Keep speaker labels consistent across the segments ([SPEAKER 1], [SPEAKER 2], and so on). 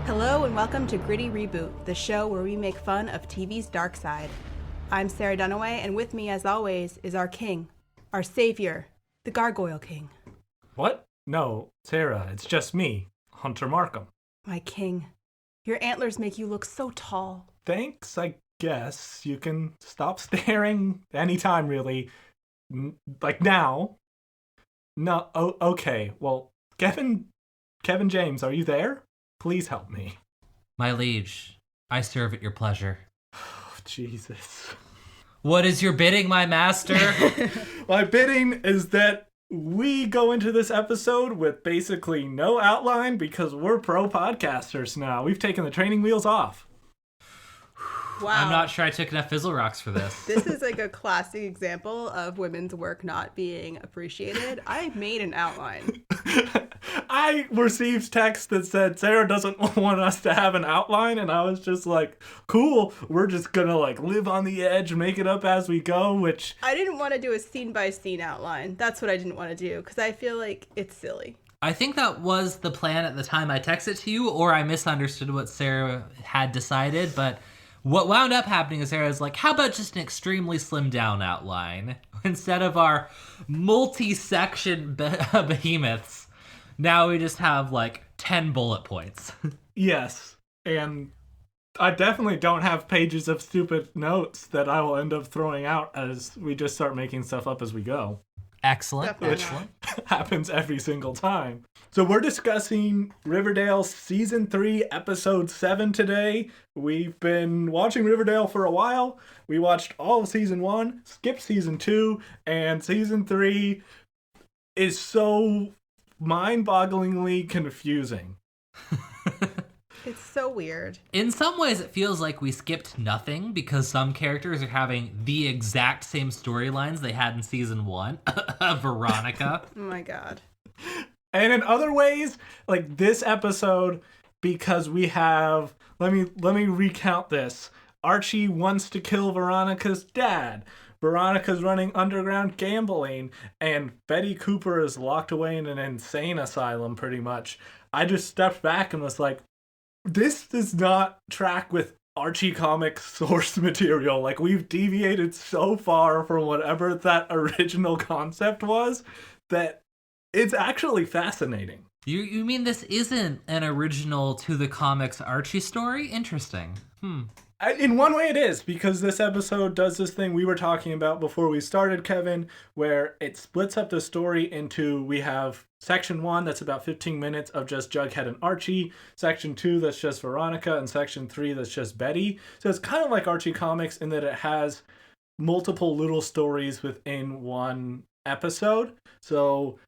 [SPEAKER 1] Hello and welcome to Gritty Reboot, the show where we make fun of TV's dark side. I'm Sarah Dunaway, and with me, as always, is our king, our savior, the Gargoyle King.
[SPEAKER 2] What? No, Sarah, it's just me, Hunter Markham.
[SPEAKER 1] My king, your antlers make you look so tall.
[SPEAKER 2] Thanks, I guess. You can stop staring anytime, really. Like now. No, okay. Well, Kevin James, are you there? Please help me.
[SPEAKER 3] My liege, I serve at your pleasure.
[SPEAKER 2] Oh, Jesus.
[SPEAKER 3] What is your bidding, my master?
[SPEAKER 2] My bidding is that we go into this episode with basically no outline because we're pro podcasters now. We've taken the training wheels off.
[SPEAKER 1] Wow.
[SPEAKER 3] I'm not sure I took enough Fizzle Rocks for this.
[SPEAKER 1] This is like a classic example of women's work not being appreciated. I made an outline.
[SPEAKER 2] I received text that said Sarah doesn't want us to have an outline, and I was just like, cool, we're just gonna like live on the edge, make it up as we go, which...
[SPEAKER 1] I didn't want to do a scene-by-scene outline. That's what I didn't want to do, because I feel like it's silly.
[SPEAKER 3] I think that was the plan at the time I texted to you, or I misunderstood what Sarah had decided, but what wound up happening is Sarah was like, how about just an extremely slimmed down outline? Instead of our multi-section behemoths, now we just have like 10 bullet points.
[SPEAKER 2] Yes, and I definitely don't have pages of stupid notes that I will end up throwing out as we just start making stuff up as we go.
[SPEAKER 3] Excellent.
[SPEAKER 1] Definitely
[SPEAKER 3] Excellent.
[SPEAKER 2] Happens every single time. So we're discussing Riverdale Season 3, Episode 7 today. We've been watching Riverdale for a while. We watched all of Season 1, skipped Season 2, and Season 3 is so mind-bogglingly confusing.
[SPEAKER 1] It's so weird.
[SPEAKER 3] In some ways, it feels like we skipped nothing because some characters are having the exact same storylines they had in Season 1. Veronica.
[SPEAKER 1] Oh my god.
[SPEAKER 2] And in other ways, like this episode, because we have... Let me recount this. Archie wants to kill Veronica's dad. Veronica's running underground gambling, and Betty Cooper is locked away in an insane asylum, pretty much. I just stepped back and was like, this does not track with Archie Comics source material. Like, we've deviated so far from whatever that original concept was that it's actually fascinating.
[SPEAKER 3] You mean this isn't an original to the comics Archie story? Interesting.
[SPEAKER 2] In one way it is, because this episode does this thing we were talking about before we started, Kevin, where it splits up the story into, we have Section 1 that's about 15 minutes of just Jughead and Archie, Section 2 that's just Veronica, and Section 3 that's just Betty. So it's kind of like Archie Comics in that it has multiple little stories within one episode. So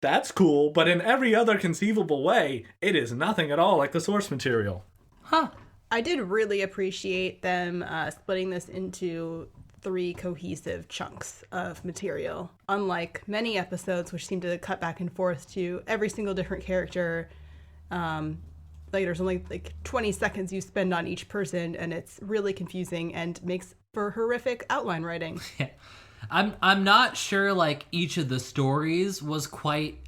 [SPEAKER 2] that's cool, but in every other conceivable way, it is nothing at all like the source material.
[SPEAKER 3] Huh.
[SPEAKER 1] I did really appreciate them splitting this into 3 cohesive chunks of material, unlike many episodes which seem to cut back and forth to every single different character. Like there's only like 20 seconds you spend on each person, and it's really confusing and makes for horrific outline writing.
[SPEAKER 3] Yeah. I'm not sure like each of the stories was quite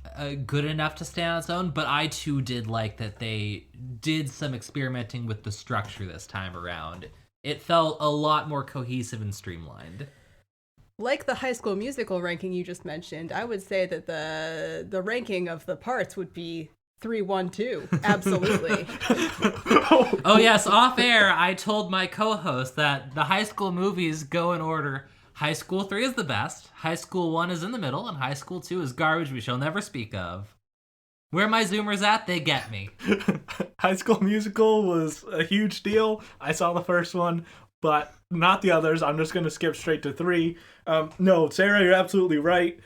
[SPEAKER 3] good enough to stand on its own, but I too did like that they did some experimenting with the structure this time around. It felt a lot more cohesive and streamlined.
[SPEAKER 1] Like the High School Musical ranking you just mentioned, I would say that the ranking of the parts would be 3-1-2. Absolutely.
[SPEAKER 3] Oh yes, off air I told my co-host that the high school movies go in order. High School 3 is the best, High School 1 is in the middle, and High School 2 is garbage we shall never speak of. Where my Zoomers at, they get me.
[SPEAKER 2] High School Musical was a huge deal. I saw the first one, but not the others. I'm just going to skip straight to 3. No, Sarah, you're absolutely right.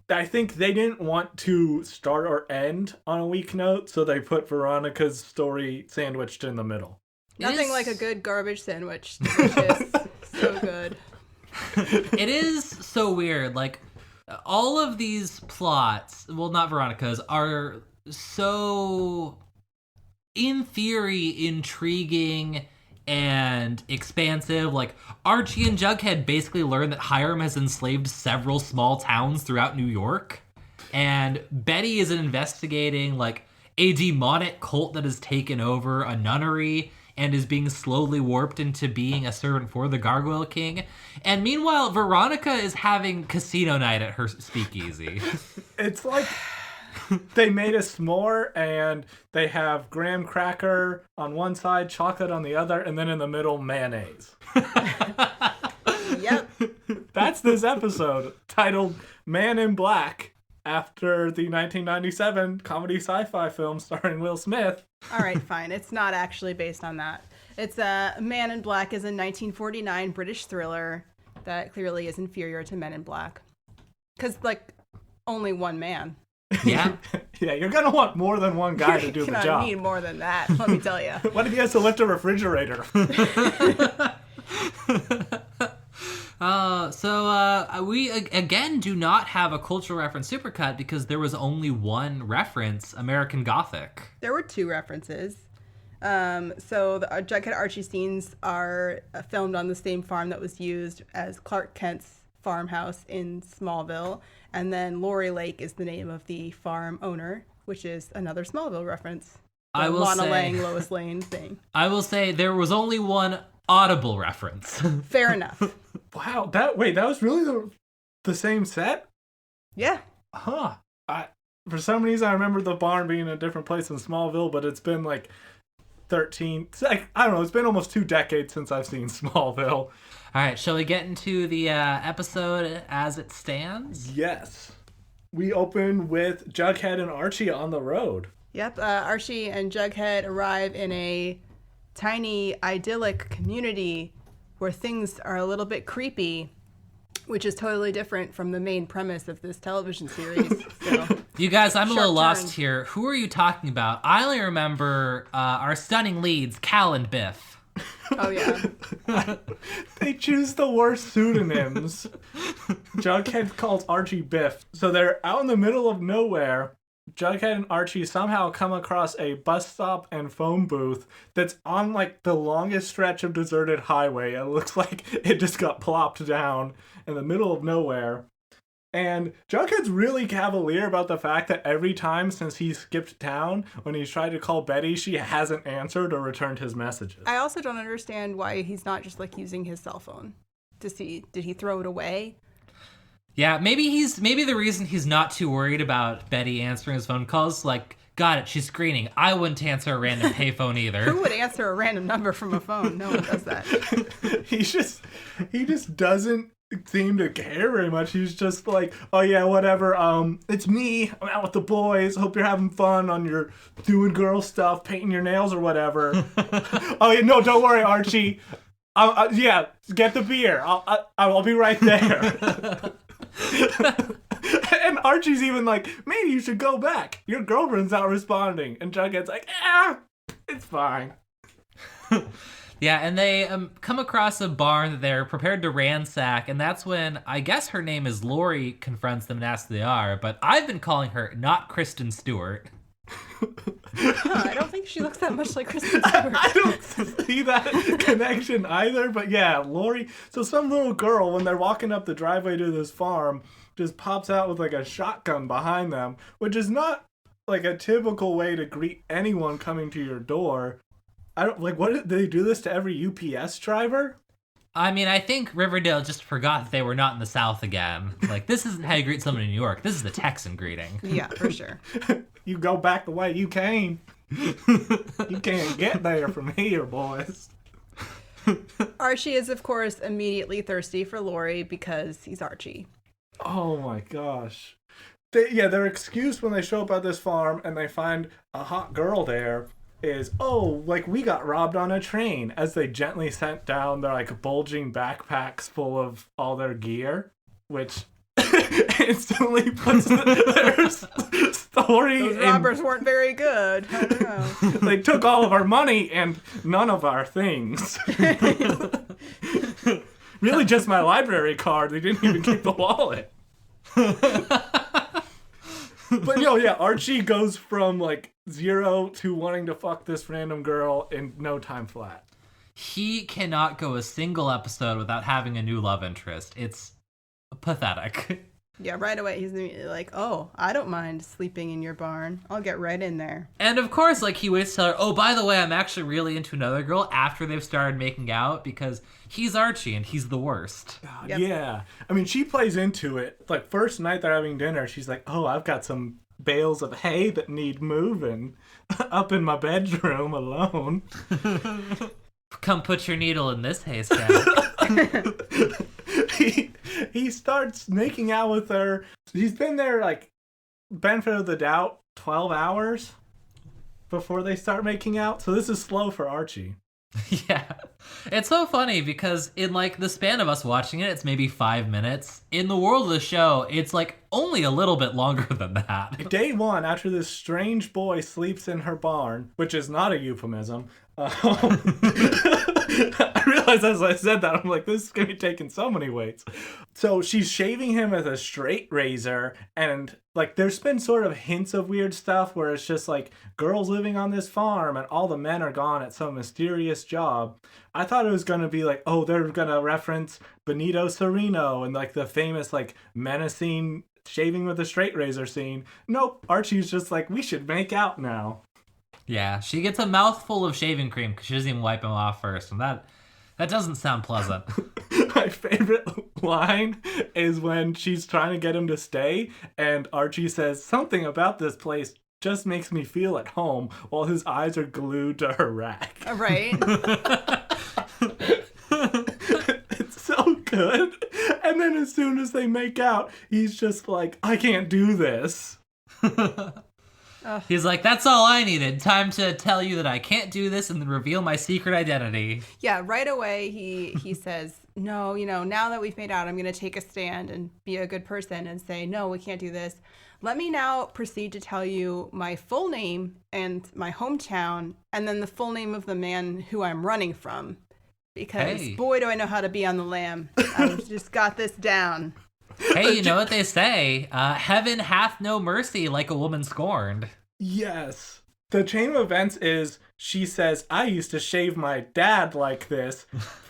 [SPEAKER 2] I think they didn't want to start or end on a weak note, so they put Veronica's story sandwiched in the middle.
[SPEAKER 1] Nothing like a good garbage sandwich. Delicious. So good.
[SPEAKER 3] It is so weird. Like, all of these plots, well, not Veronica's, are so, in theory, intriguing and expansive. Like, Archie and Jughead basically learn that Hiram has enslaved several small towns throughout New York. And Betty is investigating, like, a demonic cult that has taken over a nunnery and is being slowly warped into being a servant for the Gargoyle King. And meanwhile, Veronica is having casino night at her speakeasy.
[SPEAKER 2] It's like they made a s'more and they have graham cracker on one side, chocolate on the other, and then in the middle, mayonnaise.
[SPEAKER 1] Yep.
[SPEAKER 2] That's this episode, titled Man in Black, after the 1997 comedy sci-fi film starring Will Smith.
[SPEAKER 1] All right, fine. It's not actually based on that. It's Man in Black is a 1949 British thriller that clearly is inferior to Men in Black. Because, like, only one man.
[SPEAKER 3] Yeah.
[SPEAKER 2] Yeah, you're going to want more than one guy to do the job.
[SPEAKER 1] I need more than that, let me tell you.
[SPEAKER 2] What if he has to lift a refrigerator?
[SPEAKER 3] We again do not have a cultural reference supercut because there was only one reference, American Gothic.
[SPEAKER 1] There were two references. So the Jughead Archie scenes are filmed on the same farm that was used as Clark Kent's farmhouse in Smallville. And then Lori Lake is the name of the farm owner, which is another Smallville reference.
[SPEAKER 3] I will
[SPEAKER 1] Lana
[SPEAKER 3] say,
[SPEAKER 1] Lang, Lois Lane thing.
[SPEAKER 3] I will say there was only one audible reference.
[SPEAKER 1] Fair enough.
[SPEAKER 2] Wow, that was really the same set?
[SPEAKER 1] Yeah.
[SPEAKER 2] Huh. For some reason, I remember the barn being in a different place in Smallville, but it's been like 13... I don't know, it's been almost 2 decades since I've seen Smallville.
[SPEAKER 3] All right, shall we get into the episode as it stands?
[SPEAKER 2] Yes. We open with Jughead and Archie on the road.
[SPEAKER 1] Yep. Archie and Jughead arrive in a tiny, idyllic community where things are a little bit creepy, which is totally different from the main premise of this television series. So,
[SPEAKER 3] you guys, I'm a little lost
[SPEAKER 1] turn.
[SPEAKER 3] here. Who are you talking about? I only remember our stunning leads, Cal and Biff.
[SPEAKER 1] Oh, yeah.
[SPEAKER 2] They choose the worst pseudonyms. Jughead calls Archie Biff. So they're out in the middle of nowhere. Jughead and Archie somehow come across a bus stop and phone booth that's on like the longest stretch of deserted highway. It looks like it just got plopped down in the middle of nowhere. And Jughead's really cavalier about the fact that every time since he skipped town, when he's tried to call Betty, she hasn't answered or returned his messages.
[SPEAKER 1] I also don't understand why he's not just like using his cell phone to see, did he throw it away?
[SPEAKER 3] Yeah, maybe the reason he's not too worried about Betty answering his phone calls, like, got it, she's screening. I wouldn't answer a random payphone either.
[SPEAKER 1] Who would answer a random number from a phone? No one does that.
[SPEAKER 2] he just doesn't seem to care very much. He's just like, oh yeah, whatever, it's me, I'm out with the boys, hope you're having fun on your doing girl stuff, painting your nails or whatever. Oh yeah, no, don't worry, Archie, yeah, get the beer, I'll be right there. And Archie's even like, maybe you should go back, your girlfriend's not responding, and Jughead's like, it's fine.
[SPEAKER 3] Yeah, and they come across a barn that they're prepared to ransack, and that's when, I guess her name is Lori, confronts them and asks who they are, but I've been calling her not Kristen Stewart.
[SPEAKER 1] I don't think she looks that much like Kristen Stewart.
[SPEAKER 2] I don't see that connection either, but yeah, Lori. So some little girl, when they're walking up the driveway to this farm, just pops out with like a shotgun behind them, which is not like a typical way to greet anyone coming to your door. I don't like. What did they do this to every UPS driver?
[SPEAKER 3] I mean, I think Riverdale just forgot that they were not in the South again. Like, this isn't how you greet someone in New York. This is the Texan greeting.
[SPEAKER 1] Yeah, for sure.
[SPEAKER 2] You go back the way you came. You can't get there from here, boys.
[SPEAKER 1] Archie is, of course, immediately thirsty for Lori because he's Archie.
[SPEAKER 2] Oh my gosh. Their excuse when they show up at this farm and they find a hot girl there is, oh, like, we got robbed on a train, as they gently sent down their like bulging backpacks full of all their gear, which instantly puts their story
[SPEAKER 1] Those robbers weren't very good. I don't know.
[SPEAKER 2] They took all of our money and none of our things. Really just my library card. They didn't even keep the wallet. But yeah, Archie goes from like 0 to wanting to fuck this random girl in no time flat.
[SPEAKER 3] He cannot go a single episode without having a new love interest. It's pathetic.
[SPEAKER 1] Yeah, right away he's immediately like, oh, I don't mind sleeping in your barn. I'll get right in there.
[SPEAKER 3] And of course, like, he waits to tell her, oh, by the way, I'm actually really into another girl after they've started making out because he's Archie and he's the worst.
[SPEAKER 1] Yep.
[SPEAKER 2] Yeah. I mean, she plays into it. Like, first night they're having dinner, she's like, oh, I've got some bales of hay that need moving up in my bedroom alone.
[SPEAKER 3] Come put your needle in this haystack.
[SPEAKER 2] He starts making out with her. He's been there, like, benefit of the doubt, 12 hours before they start making out. So this is slow for Archie.
[SPEAKER 3] Yeah. It's so funny because in, like, the span of us watching it, it's maybe 5 minutes. In the world of the show, it's, like, only a little bit longer than that.
[SPEAKER 2] Day one, after this strange boy sleeps in her barn, which is not a euphemism, I realized as I said that, I'm like, this is going to be taking so many weights. So she's shaving him with a straight razor, and, like, there's been sort of hints of weird stuff where it's just, like, girls living on this farm and all the men are gone at some mysterious job. I thought it was going to be like, oh, they're going to reference Benito Cereno and, like, the famous, like, menacing shaving with a straight razor scene. Nope, Archie's just like, we should make out now.
[SPEAKER 3] Yeah, she gets a mouthful of shaving cream because she doesn't even wipe him off first, and that doesn't sound pleasant.
[SPEAKER 2] My favorite line is when she's trying to get him to stay, and Archie says, something about this place just makes me feel at home, while his eyes are glued to her rack.
[SPEAKER 1] Right?
[SPEAKER 2] It's so good. And then as soon as they make out, he's just like, I can't do this.
[SPEAKER 3] He's like, that's all I needed. Time to tell you that I can't do this and then reveal my secret identity.
[SPEAKER 1] Yeah, right away he says, no, now that we've made out, I'm going to take a stand and be a good person and say, no, we can't do this. Let me now proceed to tell you my full name and my hometown and then the full name of the man who I'm running from. Because boy, do I know how to be on the lam. I've just got this down.
[SPEAKER 3] Hey, you know what they say? Heaven hath no mercy like a woman scorned.
[SPEAKER 2] Yes. The chain of events is she says, I used to shave my dad like this.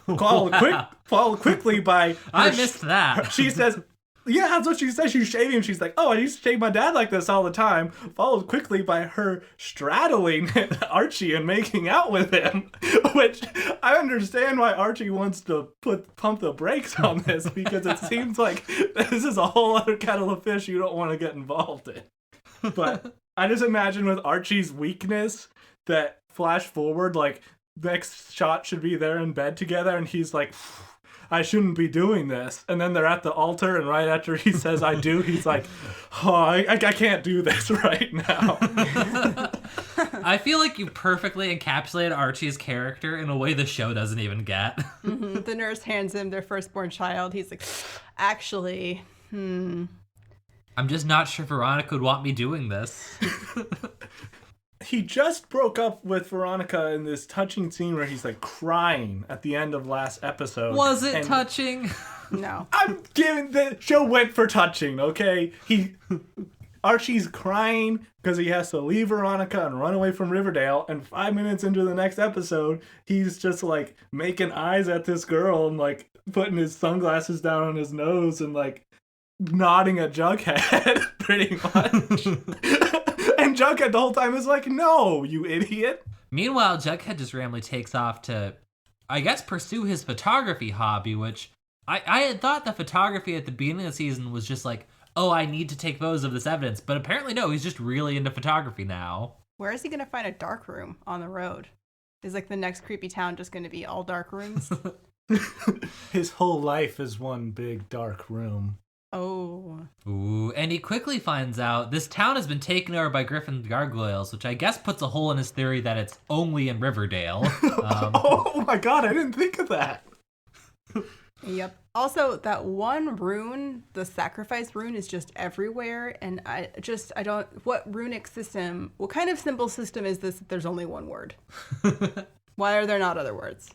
[SPEAKER 2] Followed quickly by...
[SPEAKER 3] I missed that.
[SPEAKER 2] She says, yeah, that's what she says. She's shaving. She's like, oh, I used to shave my dad like this all the time. Followed quickly by her straddling Archie and making out with him. Which I understand why Archie wants to pump the brakes on this, because it seems like this is a whole other kettle of fish you don't want to get involved in. But I just imagine with Archie's weakness that flash forward, like, next shot should be they're in bed together and he's like, I shouldn't be doing this. And then they're at the altar, and right after he says, I do, he's like, oh, I can't do this right now.
[SPEAKER 3] I feel like you perfectly encapsulated Archie's character in a way the show doesn't even get.
[SPEAKER 1] Mm-hmm. The nurse hands him their firstborn child. He's like, actually,
[SPEAKER 3] I'm just not sure Veronica would want me doing this.
[SPEAKER 2] He just broke up with Veronica in this touching scene where he's like crying at the end of last episode.
[SPEAKER 3] Was it touching?
[SPEAKER 1] No.
[SPEAKER 2] I'm giving the show went for touching, okay? Archie's crying because he has to leave Veronica and run away from Riverdale, and 5 minutes into the next episode, he's just like making eyes at this girl and like putting his sunglasses down on his nose and like nodding at Jughead, pretty much. And Jughead the whole time is like, no, you idiot.
[SPEAKER 3] Meanwhile, Jughead just randomly takes off to, I guess, pursue his photography hobby, which I had thought that photography at the beginning of the season was just like, oh, I need to take photos of this evidence. But apparently, no, he's just really into photography now.
[SPEAKER 1] Where is he going to find a dark room on the road? Is like the next creepy town just going to be all dark rooms?
[SPEAKER 2] His whole life is one big dark room.
[SPEAKER 1] Oh.
[SPEAKER 3] Ooh, and he quickly finds out this town has been taken over by Griffin gargoyles, which I guess puts a hole in his theory that it's only in Riverdale.
[SPEAKER 2] Oh my god, I didn't think of that.
[SPEAKER 1] Yep. Also, that one rune, the sacrifice rune, is just everywhere, and what runic system, what kind of symbol system is this if there's only one word? Why are there not other words?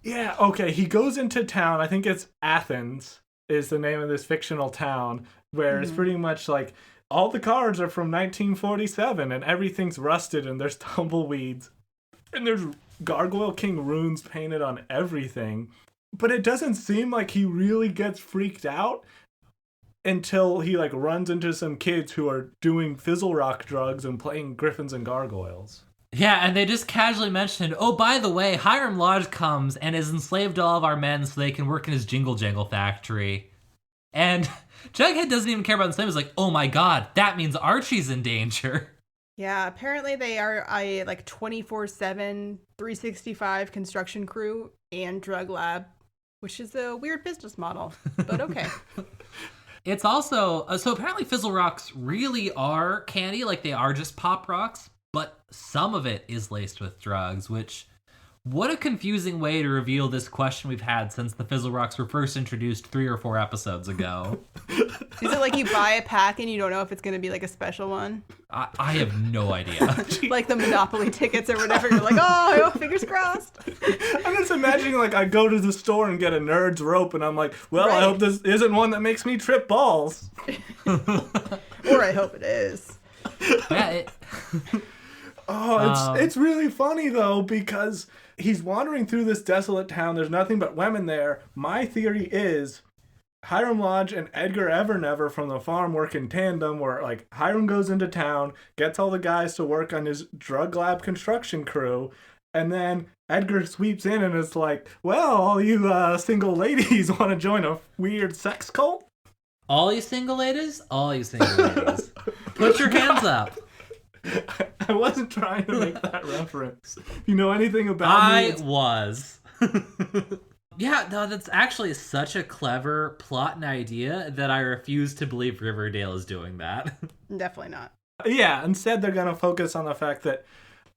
[SPEAKER 2] Yeah, okay, he goes into town, I think it's Athens is the name of this fictional town, where it's pretty much like all the cards are from 1947 and everything's rusted and there's tumbleweeds and there's Gargoyle King runes painted on everything. But it doesn't seem like he really gets freaked out. until he like runs into some kids who are doing fizzle rock drugs and playing Griffins and Gargoyles.
[SPEAKER 3] Yeah, and they just casually mentioned, oh, by the way, Hiram Lodge comes and has enslaved all of our men so they can work in his jingle jangle factory. And Jughead doesn't even care about the slave. He's like, oh my god, that means Archie's in danger.
[SPEAKER 1] Yeah, apparently they are a like 24/7, 365 construction crew and drug lab, which is a weird business model, but okay.
[SPEAKER 3] It's also, so apparently Fizzle Rocks really are candy, like they are just pop rocks, but some of it is laced with drugs, which, what a confusing way to reveal this question we've had since the Fizzle Rocks were first introduced 3 or 4 episodes ago.
[SPEAKER 1] Is it like you buy a pack and you don't know if it's going to be like a special one?
[SPEAKER 3] I have no idea.
[SPEAKER 1] Like the Monopoly tickets or whatever. You're like, oh, fingers crossed.
[SPEAKER 2] I'm just imagining like I go to the store and get a nerd's rope and I'm like, well,
[SPEAKER 1] Right.
[SPEAKER 2] I hope this isn't one that makes me trip balls.
[SPEAKER 1] Or I hope it is.
[SPEAKER 3] Yeah,
[SPEAKER 2] It's really funny though because he's wandering through this desolate town. There's nothing but women there. My theory is Hiram Lodge and Edgar Evernever from the farm work in tandem where like Hiram goes into town, gets all the guys to work on his drug lab construction crew, and then Edgar sweeps in and is like, well, all you single ladies want to join a weird sex cult?
[SPEAKER 3] all you single ladies, put your hands up.
[SPEAKER 2] I wasn't trying to make that reference. You know anything about me?
[SPEAKER 3] I was. Yeah, no, that's actually such a clever plot and idea that I refuse to believe Riverdale is doing that.
[SPEAKER 1] Definitely not.
[SPEAKER 2] Yeah, instead they're going to focus on the fact that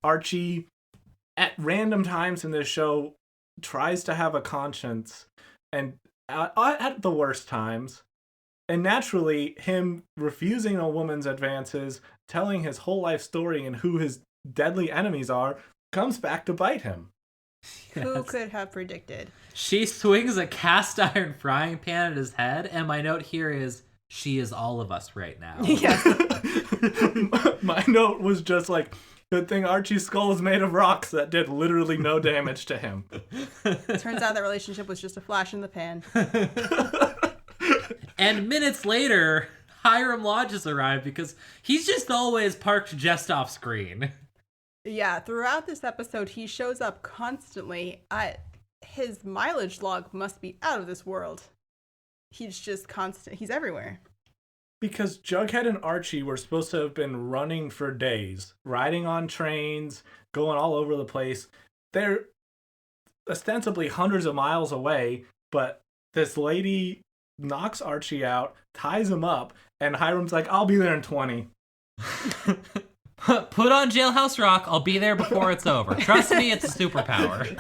[SPEAKER 2] Archie, at random times in this show, tries to have a conscience, and at the worst times. And naturally, him refusing a woman's advances, telling his whole life story and who his deadly enemies are, comes back to bite him.
[SPEAKER 1] Who
[SPEAKER 3] Yes.
[SPEAKER 1] could have predicted?
[SPEAKER 3] She swings a cast iron frying pan at his head, and my note here is, she is all of us right now.
[SPEAKER 1] Yes.
[SPEAKER 2] My note was just like, good thing Archie's skull is made of rocks that did literally no damage to him.
[SPEAKER 1] Turns out that relationship was just a flash in the pan.
[SPEAKER 3] And minutes later, Hiram Lodge has arrived because he's just always parked just off screen.
[SPEAKER 1] Yeah, throughout this episode, he shows up constantly. His mileage log must be out of this world. He's just constant. He's everywhere.
[SPEAKER 2] Because Jughead and Archie were supposed to have been running for days, riding on trains, going all over the place. They're ostensibly hundreds of miles away, but this lady knocks Archie out, ties him up, and Hiram's like, I'll be there in 20.
[SPEAKER 3] Put on Jailhouse Rock, I'll be there before it's over. Trust me, it's a superpower.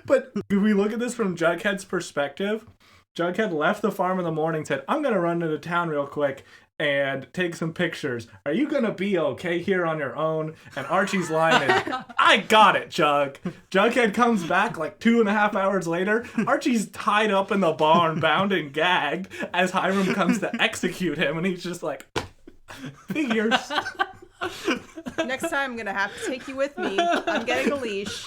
[SPEAKER 2] But if we look at this from Jughead's perspective, Jughead left the farm in the morning, said, I'm going to run into town real quick and take some pictures. Are you going to be okay here on your own? And Archie's line is, I got it, Jug. Jughead comes back like 2.5 hours later. Archie's tied up in the barn, bound and gagged, as Hiram comes to execute him. And he's just like, figures.
[SPEAKER 1] Next time, I'm going to have to take you with me. I'm getting a leash.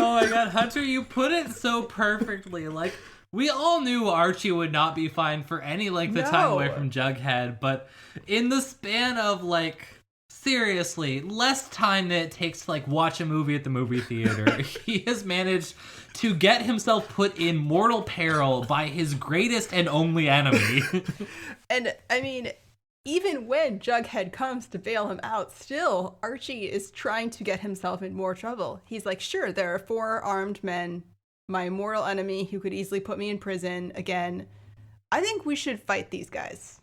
[SPEAKER 3] Oh my god, Hunter, you put it so perfectly. Like, we all knew Archie would not be fine for any length of time away from Jughead, but in the span of, like, seriously, less time than it takes to, like, watch a movie at the movie theater, he has managed to get himself put in mortal peril by his greatest and only enemy.
[SPEAKER 1] And, I mean, even when Jughead comes to bail him out, still, Archie is trying to get himself in more trouble. He's like, sure, there are 4 armed men, my mortal enemy who could easily put me in prison again. I think we should fight these guys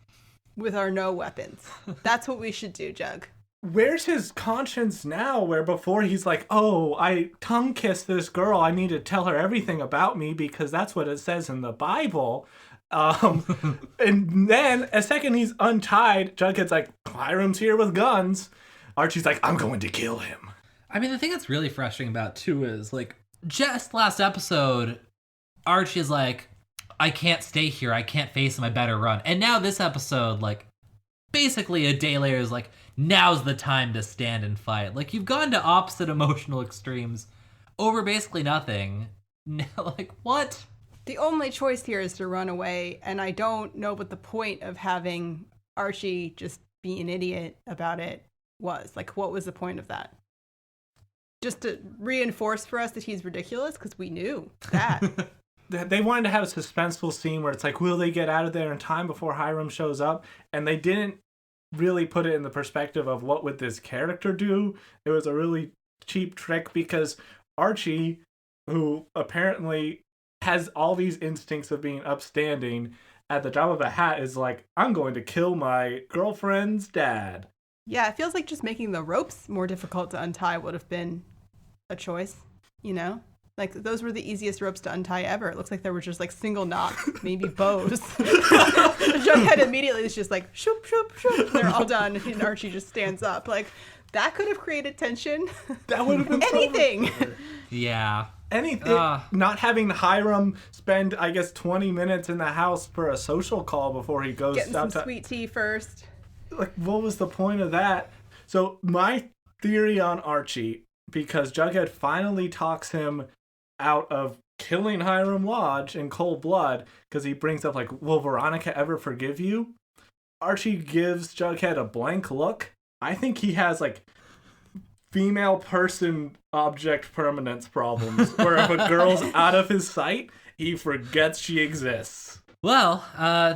[SPEAKER 1] with our no weapons. That's what we should do, Jug.
[SPEAKER 2] Where's his conscience now, where before he's like, oh, I tongue-kissed this girl, I need to tell her everything about me because that's what it says in the Bible. And then, a second he's untied, Jughead's like, Hiram's here with guns. Archie's like, I'm going to kill him.
[SPEAKER 3] I mean, the thing that's really frustrating about too is, like, just last episode, Archie's like, I can't stay here, I can't face him, I better run. And now this episode, like, basically a day later is like, now's the time to stand and fight. Like, you've gone to opposite emotional extremes over basically nothing. Like, what?
[SPEAKER 1] The only choice here is to run away, and I don't know what the point of having Archie just be an idiot about it was. Like, what was the point of that? Just to reinforce for us that he's ridiculous, because we knew that.
[SPEAKER 2] They wanted to have a suspenseful scene where it's like, will they get out of there in time before Hiram shows up? And they didn't really put it in the perspective of what would this character do. It was a really cheap trick because Archie, who apparently has all these instincts of being upstanding, at the drop of a hat is like, I'm going to kill my girlfriend's dad.
[SPEAKER 1] Yeah, it feels like just making the ropes more difficult to untie would have been a choice, you know? Like, those were the easiest ropes to untie ever. It looks like there were just, like, single knots, maybe bows. Jughead immediately is just like, shoop, shoop, shoop. They're all done, and Archie just stands up. Like, that could have created tension.
[SPEAKER 2] That would have been
[SPEAKER 1] anything.
[SPEAKER 2] So
[SPEAKER 3] Yeah.
[SPEAKER 2] Anything. Not having Hiram spend, I guess, 20 minutes in the house for a social call before he goes
[SPEAKER 1] Getting
[SPEAKER 2] out
[SPEAKER 1] some sweet tea first.
[SPEAKER 2] Like, what was the point of that? So, my theory on Archie, because Jughead finally talks him out of killing Hiram Lodge in cold blood, because he brings up, like, will Veronica ever forgive you? Archie gives Jughead a blank look. I think he has, like, female person object permanence problems, where if a girl's out of his sight, he forgets she exists.
[SPEAKER 3] Well,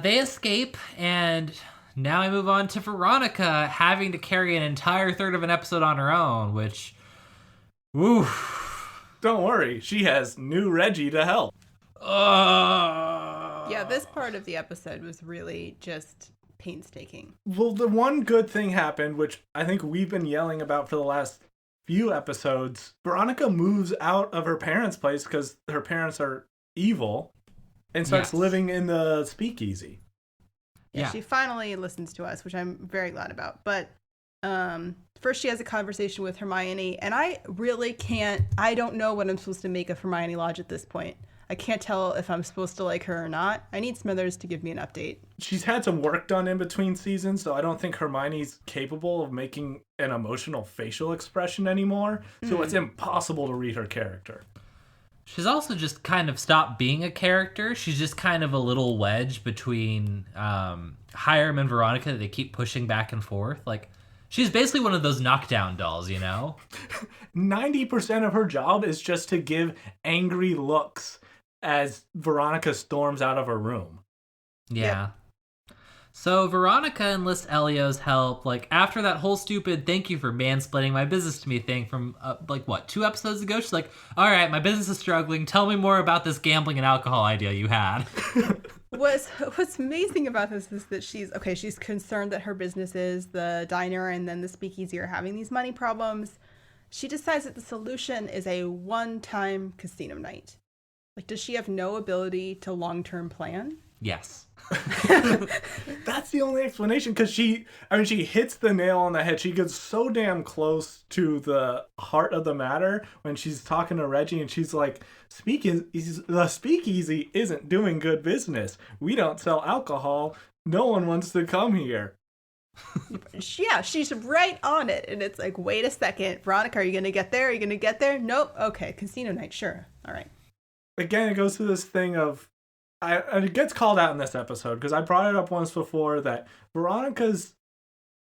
[SPEAKER 3] they escape, and now I move on to Veronica having to carry an entire third of an episode on her own, which, woo.
[SPEAKER 2] Don't worry, she has new Reggie to help.
[SPEAKER 1] Yeah, this part of the episode was really just painstaking.
[SPEAKER 2] Well, the one good thing happened, which I think we've been yelling about for the last few episodes. Veronica moves out of her parents' place because her parents are evil and starts living in the speakeasy.
[SPEAKER 1] Yeah, she finally listens to us, which I'm very glad about. But first she has a conversation with Hermione, and I don't know what I'm supposed to make of Hermione Lodge at this point. I can't tell if I'm supposed to like her or not. I need Smithers to give me an update.
[SPEAKER 2] She's had some work done in between seasons, so I don't think Hermione's capable of making an emotional facial expression anymore. So it's impossible to read her character.
[SPEAKER 3] She's also just kind of stopped being a character. She's just kind of a little wedge between Hiram and Veronica that they keep pushing back and forth. Like, she's basically one of those knockdown dolls, you know?
[SPEAKER 2] 90% of her job is just to give angry looks as Veronica storms out of her room.
[SPEAKER 3] Yeah. Yep. So Veronica enlists Elio's help, like, after that whole stupid thank you for mansplaining my business to me thing from, 2 episodes ago? She's like, all right, my business is struggling. Tell me more about this gambling and alcohol idea you had.
[SPEAKER 1] What's amazing about this is that she's concerned that her businesses, the diner and then the speakeasy, are having these money problems. She decides that the solution is a one-time casino night. Like, does she have no ability to long-term plan?
[SPEAKER 3] Yes.
[SPEAKER 2] That's the only explanation, because she hits the nail on the head. She gets so damn close to the heart of the matter when she's talking to Reggie, and she's like, the speakeasy isn't doing good business. We don't sell alcohol. No one wants to come here.
[SPEAKER 1] Yeah, she's right on it. And it's like, wait a second. Veronica, are you going to get there? Are you going to get there? Nope. Okay, casino night. Sure. All right.
[SPEAKER 2] Again, it goes to this thing of, it gets called out in this episode because I brought it up once before that Veronica's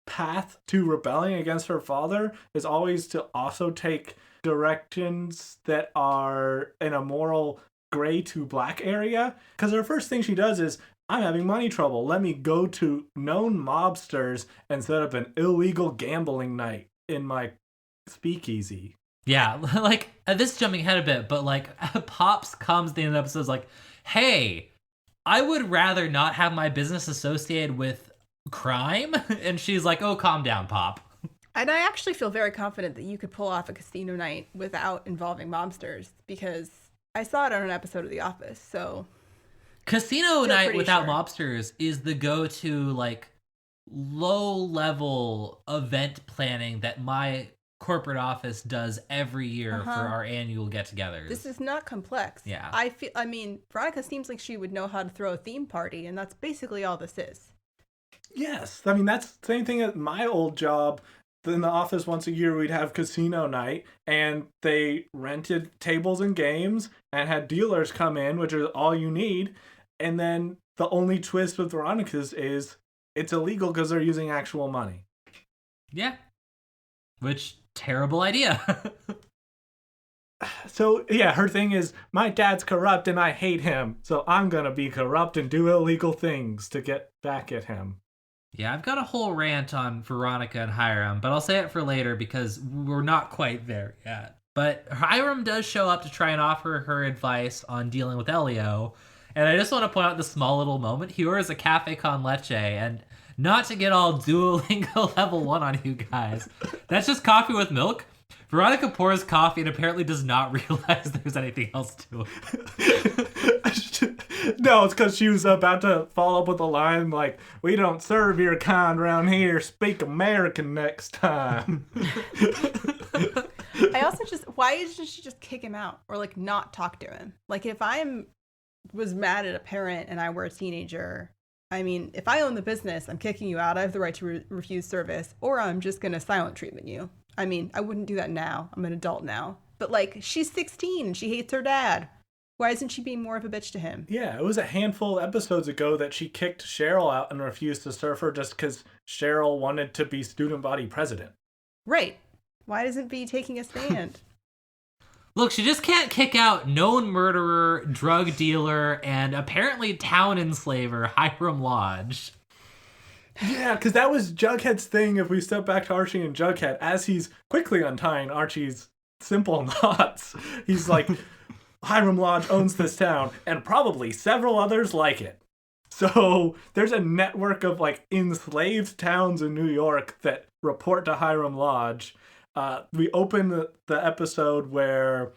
[SPEAKER 2] path to rebelling against her father is always to also take directions that are in a moral gray to black area. Because her first thing she does is, I'm having money trouble. Let me go to known mobsters and set up an illegal gambling night in my speakeasy.
[SPEAKER 3] Yeah, like, this is jumping ahead a bit, but, like, Pops comes at the end of the episode like, hey, I would rather not have my business associated with crime. And she's like, oh, calm down, Pop.
[SPEAKER 1] And I actually feel very confident that you could pull off a casino night without involving mobsters, because I saw it on an episode of The Office, so...
[SPEAKER 3] Casino night without mobsters is the go-to, like, low-level event planning that my corporate office does every year for our annual get-togethers.
[SPEAKER 1] This is not complex.
[SPEAKER 3] Yeah.
[SPEAKER 1] Veronica seems like she would know how to throw a theme party, and that's basically all this is.
[SPEAKER 2] Yes. I mean, that's the same thing at my old job. in the office once a year we'd have casino night, and they rented tables and games and had dealers come in, which is all you need. And then the only twist with Veronica's is it's illegal because they're using actual money.
[SPEAKER 3] Yeah. Which, terrible idea.
[SPEAKER 2] So, yeah, her thing is, my dad's corrupt and I hate him, so I'm gonna be corrupt and do illegal things to get back at him.
[SPEAKER 3] Yeah, I've got a whole rant on Veronica and Hiram, but I'll say it for later because we're not quite there yet. But Hiram does show up to try and offer her advice on dealing with Elio, and I just want to point out this small little moment. He orders a cafe con leche, and not to get all Duolingo level 1 on you guys, that's just coffee with milk. Veronica pours coffee and apparently does not realize there's anything else to it.
[SPEAKER 2] No, it's because she was about to follow up with a line like, "We don't serve your kind around here. Speak American next time."
[SPEAKER 1] I also why doesn't she just kick him out or like not talk to him? Like if was mad at a parent and I were a teenager, I mean, if I own the business, I'm kicking you out. I have the right to refuse service, or I'm just going to silent treatment you. I mean, I wouldn't do that now. I'm an adult now. But like, she's 16 and she hates her dad. Why isn't she being more of a bitch to him?
[SPEAKER 2] Yeah, it was a handful of episodes ago that she kicked Cheryl out and refused to serve her just because Cheryl wanted to be student body president.
[SPEAKER 1] Right. Why isn't B taking a stand?
[SPEAKER 3] Look, she just can't kick out known murderer, drug dealer, and apparently town enslaver Hiram Lodge.
[SPEAKER 2] Yeah, because that was Jughead's thing. If we step back to Archie and Jughead, as he's quickly untying Archie's simple knots, he's like, Hiram Lodge owns this town, and probably several others like it. So there's a network of like enslaved towns in New York that report to Hiram Lodge. We open the episode where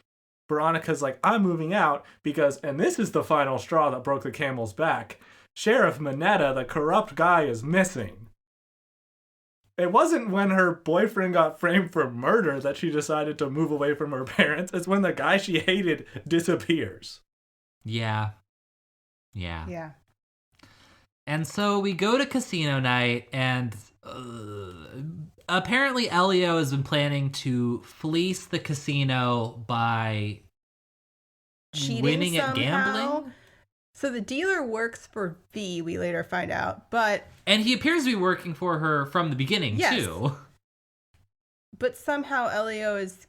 [SPEAKER 2] Veronica's like, I'm moving out because, and this is the final straw that broke the camel's back, Sheriff Mineta, the corrupt guy, is missing. It wasn't when her boyfriend got framed for murder that she decided to move away from her parents. It's when the guy she hated disappears.
[SPEAKER 3] Yeah. And so we go to casino night, and apparently Elio has been planning to fleece the casino by
[SPEAKER 1] cheating
[SPEAKER 3] winning
[SPEAKER 1] somehow.
[SPEAKER 3] at gambling.
[SPEAKER 1] So the dealer works for V, we later find out,
[SPEAKER 3] and he appears to be working for her from the beginning, too.
[SPEAKER 1] But somehow Elio is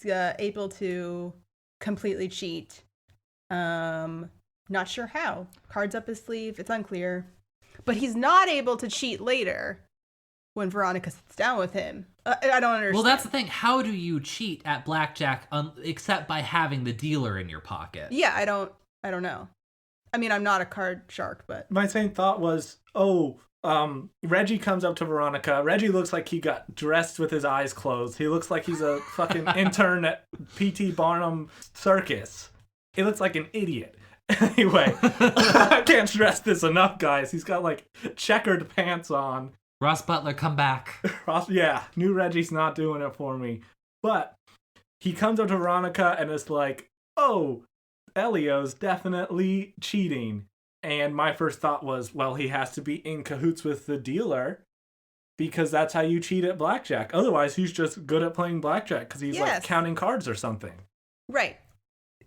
[SPEAKER 1] able to completely cheat. Not sure how. Cards up his sleeve, it's unclear. But he's not able to cheat later when Veronica sits down with him. I don't understand.
[SPEAKER 3] Well, that's the thing. How do you cheat at blackjack except by having the dealer in your pocket?
[SPEAKER 1] Yeah, I don't know. I mean, I'm not a card shark, but...
[SPEAKER 2] My same thought was, Reggie comes up to Veronica. Reggie looks like he got dressed with his eyes closed. He looks like he's a fucking intern at P.T. Barnum Circus. He looks like an idiot. Anyway, I can't stress this enough, guys. He's got, like, checkered pants on.
[SPEAKER 3] Ross Butler, come back.
[SPEAKER 2] Yeah, new Reggie's not doing it for me. But he comes up to Veronica and is like, oh, Elio's definitely cheating. And my first thought was, well, he has to be in cahoots with the dealer because that's how you cheat at blackjack. Otherwise, he's just good at playing blackjack because he's like counting cards or something.
[SPEAKER 1] Right.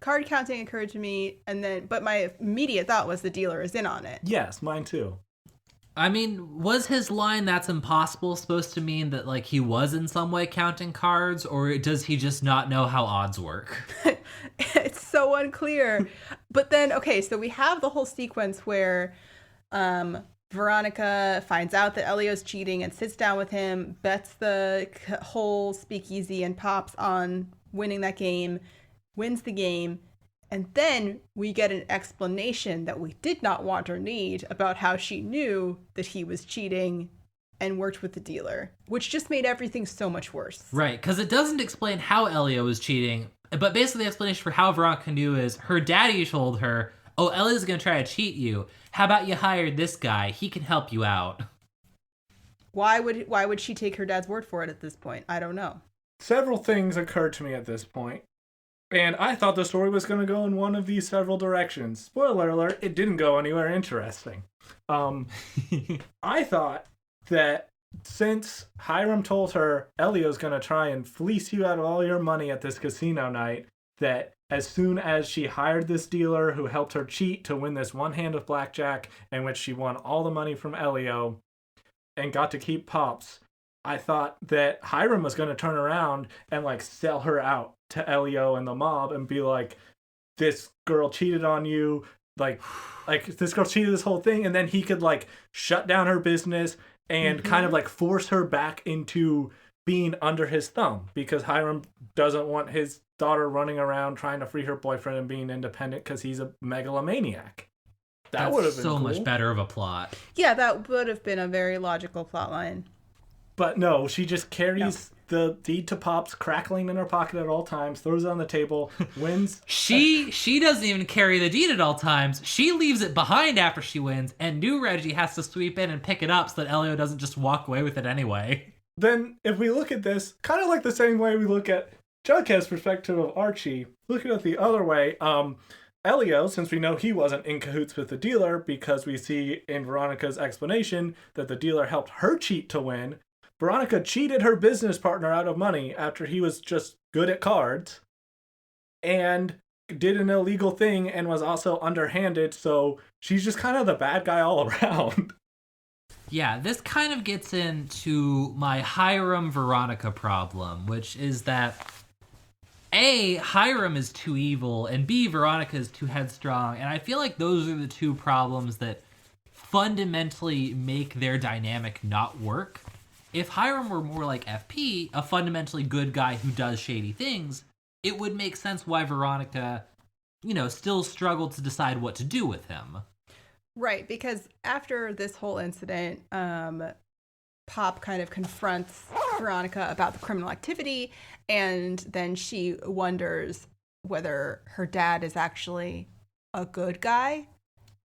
[SPEAKER 1] Card counting occurred to me, but my immediate thought was the dealer is in on it.
[SPEAKER 2] Yes, mine too.
[SPEAKER 3] I mean, was his line "that's impossible" supposed to mean that like he was in some way counting cards, or does he just not know how odds work?
[SPEAKER 1] It's so unclear. But then, okay, so we have the whole sequence where Veronica finds out that Elio's cheating and sits down with him, bets the whole speakeasy and pops on winning that game, wins the game. And then we get an explanation that we did not want or need about how she knew that he was cheating and worked with the dealer, which just made everything so much worse.
[SPEAKER 3] Right, because it doesn't explain how Elio was cheating, but basically the explanation for how Veronica knew is her daddy told her, oh, Elio's going to try to cheat you. How about you hire this guy? He can help you out.
[SPEAKER 1] Why would she take her dad's word for it at this point? I don't know.
[SPEAKER 2] Several things occurred to me at this point. And I thought the story was going to go in one of these several directions. Spoiler alert, it didn't go anywhere interesting. I thought that since Hiram told her Elio's going to try and fleece you out of all your money at this casino night, that as soon as she hired this dealer who helped her cheat to win this one hand of blackjack, in which she won all the money from Elio and got to keep Pops, I thought that Hiram was going to turn around and like sell her out to Elio and the mob and be like, this girl cheated on you, like this girl cheated this whole thing, and then he could like shut down her business and kind of like force her back into being under his thumb, because Hiram doesn't want his daughter running around trying to free her boyfriend and being independent because he's a megalomaniac. That would have been
[SPEAKER 3] so
[SPEAKER 2] cool.
[SPEAKER 3] much better of a plot.
[SPEAKER 1] Yeah, that would have been a very logical plot line.
[SPEAKER 2] But no, she just carries the deed to Pops crackling in her pocket at all times, throws it on the table, wins.
[SPEAKER 3] She doesn't even carry the deed at all times. She leaves it behind after she wins, and new Reggie has to sweep in and pick it up so that Elio doesn't just walk away with it anyway.
[SPEAKER 2] Then, if we look at this, kind of like the same way we look at Jughead's perspective of Archie, looking at it the other way, Elio, since we know he wasn't in cahoots with the dealer, because we see in Veronica's explanation that the dealer helped her cheat to win, Veronica cheated her business partner out of money after he was just good at cards and did an illegal thing and was also underhanded, so she's just kind of the bad guy all around.
[SPEAKER 3] Yeah, this kind of gets into my Hiram Veronica problem, which is that A, Hiram is too evil, and B, Veronica is too headstrong, and I feel like those are the two problems that fundamentally make their dynamic not work. If Hiram were more like FP, a fundamentally good guy who does shady things, it would make sense why Veronica, still struggled to decide what to do with him.
[SPEAKER 1] Right, because after this whole incident, Pop kind of confronts Veronica about the criminal activity, and then she wonders whether her dad is actually a good guy.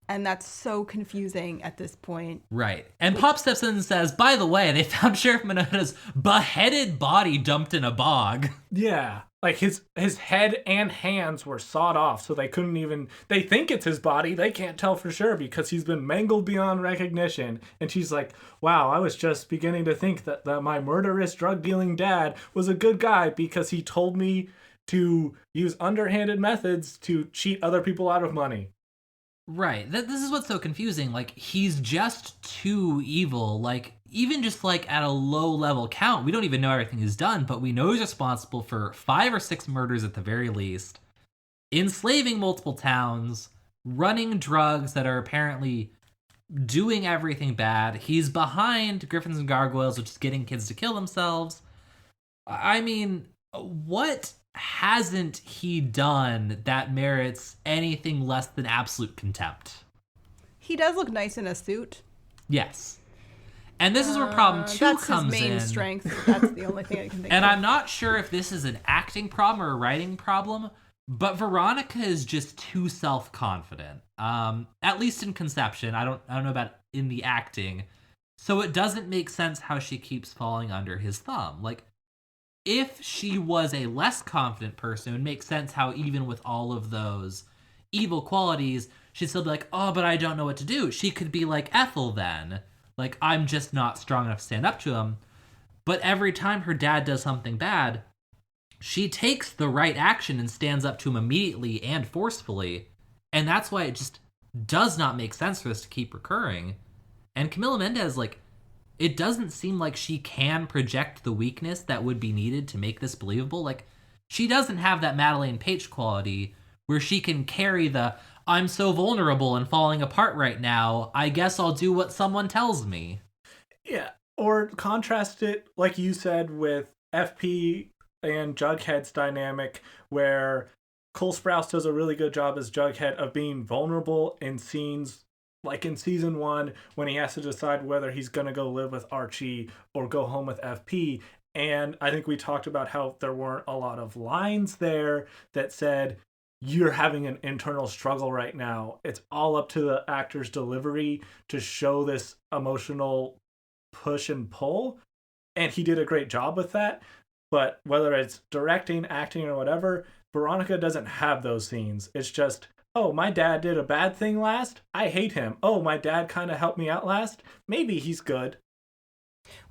[SPEAKER 1] And that's so confusing at this point.
[SPEAKER 3] Right. And Pop steps in and says, by the way, they found Sheriff Minota's beheaded body dumped in a bog.
[SPEAKER 2] Yeah. Like his head and hands were sawed off, so they couldn't even... They think it's his body. They can't tell for sure because he's been mangled beyond recognition. And she's like, wow, I was just beginning to think that my murderous drug-dealing dad was a good guy because he told me to use underhanded methods to cheat other people out of money.
[SPEAKER 3] Right. This is what's so confusing. Like, he's just too evil. Like, even just, like, at a low-level count, we don't even know everything he's done, but we know he's responsible for 5 or 6 murders at the very least, enslaving multiple towns, running drugs that are apparently doing everything bad. He's behind Griffins and Gargoyles, which is getting kids to kill themselves. I mean, what hasn't he done that merits anything less than absolute contempt?
[SPEAKER 1] He does look nice in a suit.
[SPEAKER 3] Yes. And this is where problem 2
[SPEAKER 1] that's
[SPEAKER 3] comes
[SPEAKER 1] his main
[SPEAKER 3] in.
[SPEAKER 1] strength. That's the only thing I can think
[SPEAKER 3] And
[SPEAKER 1] of.
[SPEAKER 3] I'm not sure if this is an acting problem or a writing problem, but Veronica is just too self-confident. At least in conception. I don't know about in the acting. So it doesn't make sense how she keeps falling under his thumb. Like, if she was a less confident person, it would make sense how even with all of those evil qualities, she'd still be like, oh, but I don't know what to do. She could be like Ethel then. Like, I'm just not strong enough to stand up to him. But every time her dad does something bad, she takes the right action and stands up to him immediately and forcefully. And that's why it just does not make sense for this to keep recurring. And Camila Mendez, like, it doesn't seem like she can project the weakness that would be needed to make this believable. Like, she doesn't have that Madeleine Page quality where she can carry the, I'm so vulnerable and falling apart right now, I guess I'll do what someone tells me.
[SPEAKER 2] Yeah, or contrast it, like you said, with FP and Jughead's dynamic, where Cole Sprouse does a really good job as Jughead of being vulnerable in scenes like in season 1 when he has to decide whether he's going to go live with Archie or go home with FP. And I think we talked about how there weren't a lot of lines there that said, you're having an internal struggle right now. It's all up to the actor's delivery to show this emotional push and pull. And he did a great job with that. But whether it's directing, acting, or whatever, Veronica doesn't have those scenes. It's just, oh, my dad did a bad thing last? I hate him. Oh, my dad kind of helped me out last? Maybe he's good.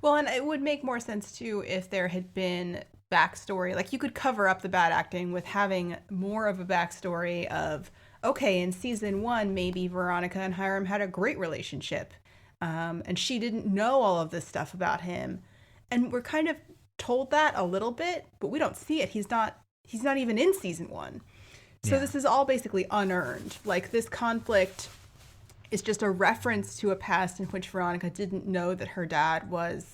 [SPEAKER 1] Well, and it would make more sense too if there had been backstory. Like you could cover up the bad acting with having more of a backstory of, okay, in season 1, maybe Veronica and Hiram had a great relationship. And she didn't know all of this stuff about him. And we're kind of told that a little bit, but we don't see it. He's not even in season 1. So this is all basically unearned. Like this conflict is just a reference to a past in which Veronica didn't know that her dad was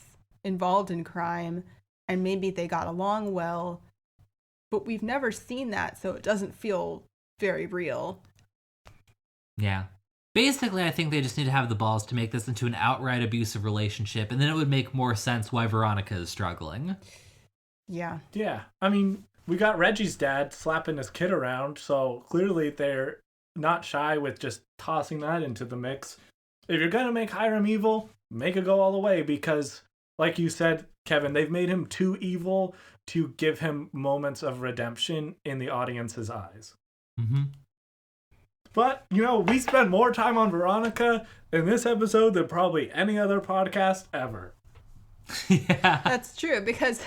[SPEAKER 1] involved in crime, and maybe they got along well, but we've never seen that, so it doesn't feel very real.
[SPEAKER 3] Yeah. Basically, I think they just need to have the balls to make this into an outright abusive relationship, and then it would make more sense why Veronica is struggling.
[SPEAKER 1] Yeah.
[SPEAKER 2] Yeah. I mean, we got Reggie's dad slapping his kid around, so clearly they're not shy with just tossing that into the mix. If you're going to make Hiram evil, make it go all the way, because, like you said, Kevin, they've made him too evil to give him moments of redemption in the audience's eyes.
[SPEAKER 3] Mm-hmm.
[SPEAKER 2] But, we spent more time on Veronica in this episode than probably any other podcast ever.
[SPEAKER 3] Yeah.
[SPEAKER 1] That's true, because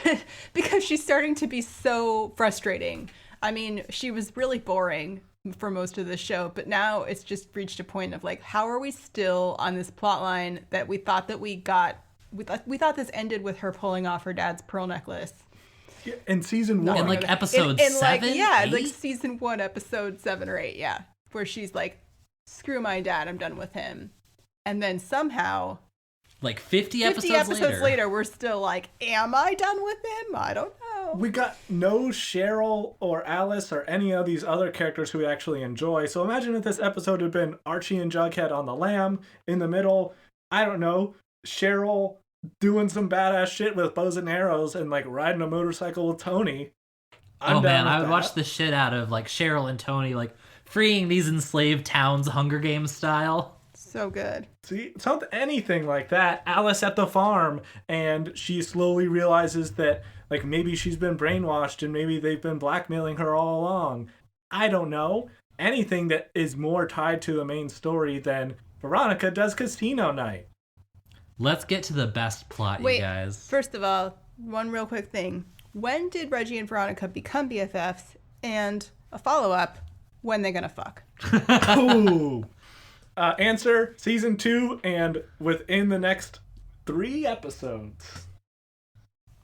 [SPEAKER 1] she's starting to be so frustrating. I mean, she was really boring for most of the show, but now it's just reached a point of like, how are we still on this plot line that we thought that we thought this ended with her pulling off her dad's pearl necklace.
[SPEAKER 2] Yeah, in season 1.
[SPEAKER 3] In like episode 7?
[SPEAKER 1] Like season 1, episode 7 or 8, yeah. Where she's like, screw my dad, I'm done with him. And then somehow,
[SPEAKER 3] like 50 episodes
[SPEAKER 1] later, we're still like, am I done with him? I don't know.
[SPEAKER 2] We got no Cheryl or Alice or any of these other characters who we actually enjoy. So imagine if this episode had been Archie and Jughead on the lam. In the middle, I don't know, Cheryl doing some badass shit with bows and arrows and like riding a motorcycle with Tony.
[SPEAKER 3] I would watch the shit out of like Cheryl and Tony like freeing these enslaved towns Hunger Games style.
[SPEAKER 1] So good.
[SPEAKER 2] See, something, anything like that. Alice at the farm, and she slowly realizes that like maybe she's been brainwashed and maybe they've been blackmailing her all along. I don't know. Anything that is more tied to the main story than Veronica does Casino Night.
[SPEAKER 3] Let's get to the best plot, you guys.
[SPEAKER 1] First of all, one real quick thing. When did Reggie and Veronica become BFFs? And a follow-up, when they gonna fuck?
[SPEAKER 2] Ooh. Answer, season 2, and within the next 3 episodes.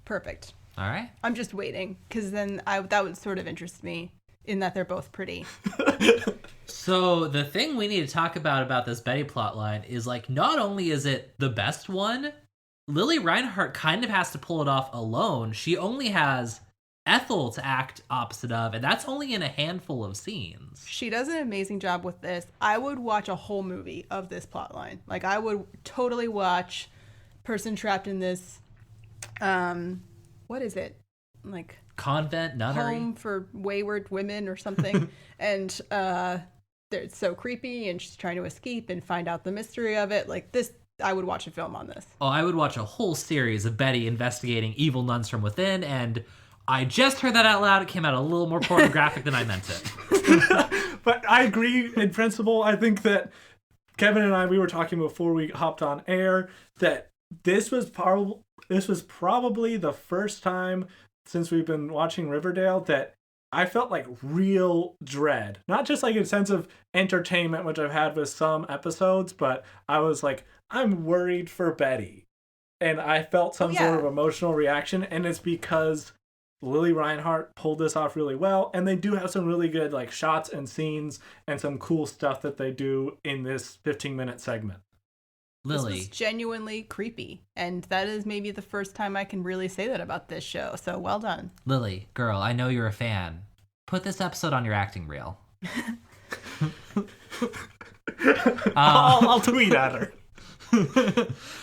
[SPEAKER 1] Perfect.
[SPEAKER 3] All right.
[SPEAKER 1] I'm just waiting, because then that would sort of interest me, in that they're both pretty.
[SPEAKER 3] So the thing we need to talk about this Betty plotline is like, not only is it the best one, Lili Reinhart kind of has to pull it off alone. She only has Ethel to act opposite of, and that's only in a handful of scenes.
[SPEAKER 1] She does an amazing job with this. I would watch a whole movie of this plotline. Like, I would totally watch person trapped in this, what is it? Like,
[SPEAKER 3] convent, nunnery?
[SPEAKER 1] Home for wayward women or something. And it's so creepy, and she's trying to escape and find out the mystery of it. Like, this, I would watch a film on this.
[SPEAKER 3] Oh, I would watch a whole series of Betty investigating evil nuns from within, and I just heard that out loud. It came out a little more pornographic than I meant it.
[SPEAKER 2] But I agree in principle. I think that Kevin and I, we were talking before we hopped on air, that this was probably the first time since we've been watching Riverdale that I felt like real dread. Not just like a sense of entertainment, which I've had with some episodes, but I was like, I'm worried for Betty. And I felt some sort of emotional reaction, and it's because Lili Reinhart pulled this off really well, and they do have some really good like shots and scenes and some cool stuff that they do in this 15-minute segment.
[SPEAKER 3] Lili.
[SPEAKER 1] This was genuinely creepy, and that is maybe the first time I can really say that about this show, so well done.
[SPEAKER 3] Lili, girl, I know you're a fan. Put this episode on your acting reel.
[SPEAKER 2] I'll tweet at her.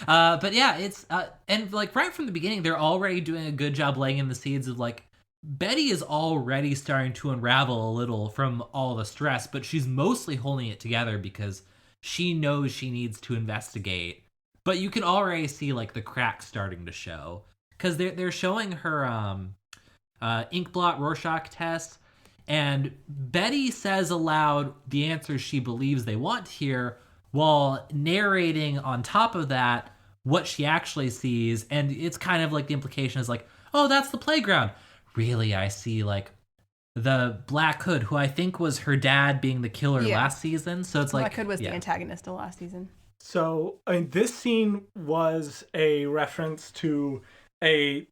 [SPEAKER 3] But yeah, it's and like right from the beginning, they're already doing a good job laying in the seeds of like Betty is already starting to unravel a little from all the stress, but she's mostly holding it together because she knows she needs to investigate. But you can already see like the cracks starting to show because they're showing her ink blot Rorschach test, and Betty says aloud the answers she believes they want to hear, while narrating on top of that what she actually sees. And it's kind of like the implication is like, oh, that's the playground. Really, I see like the Black Hood, who I think was her dad being the killer last season. So it's like
[SPEAKER 1] Black Hood was the antagonist of last season.
[SPEAKER 2] So, I mean, this scene was a reference to a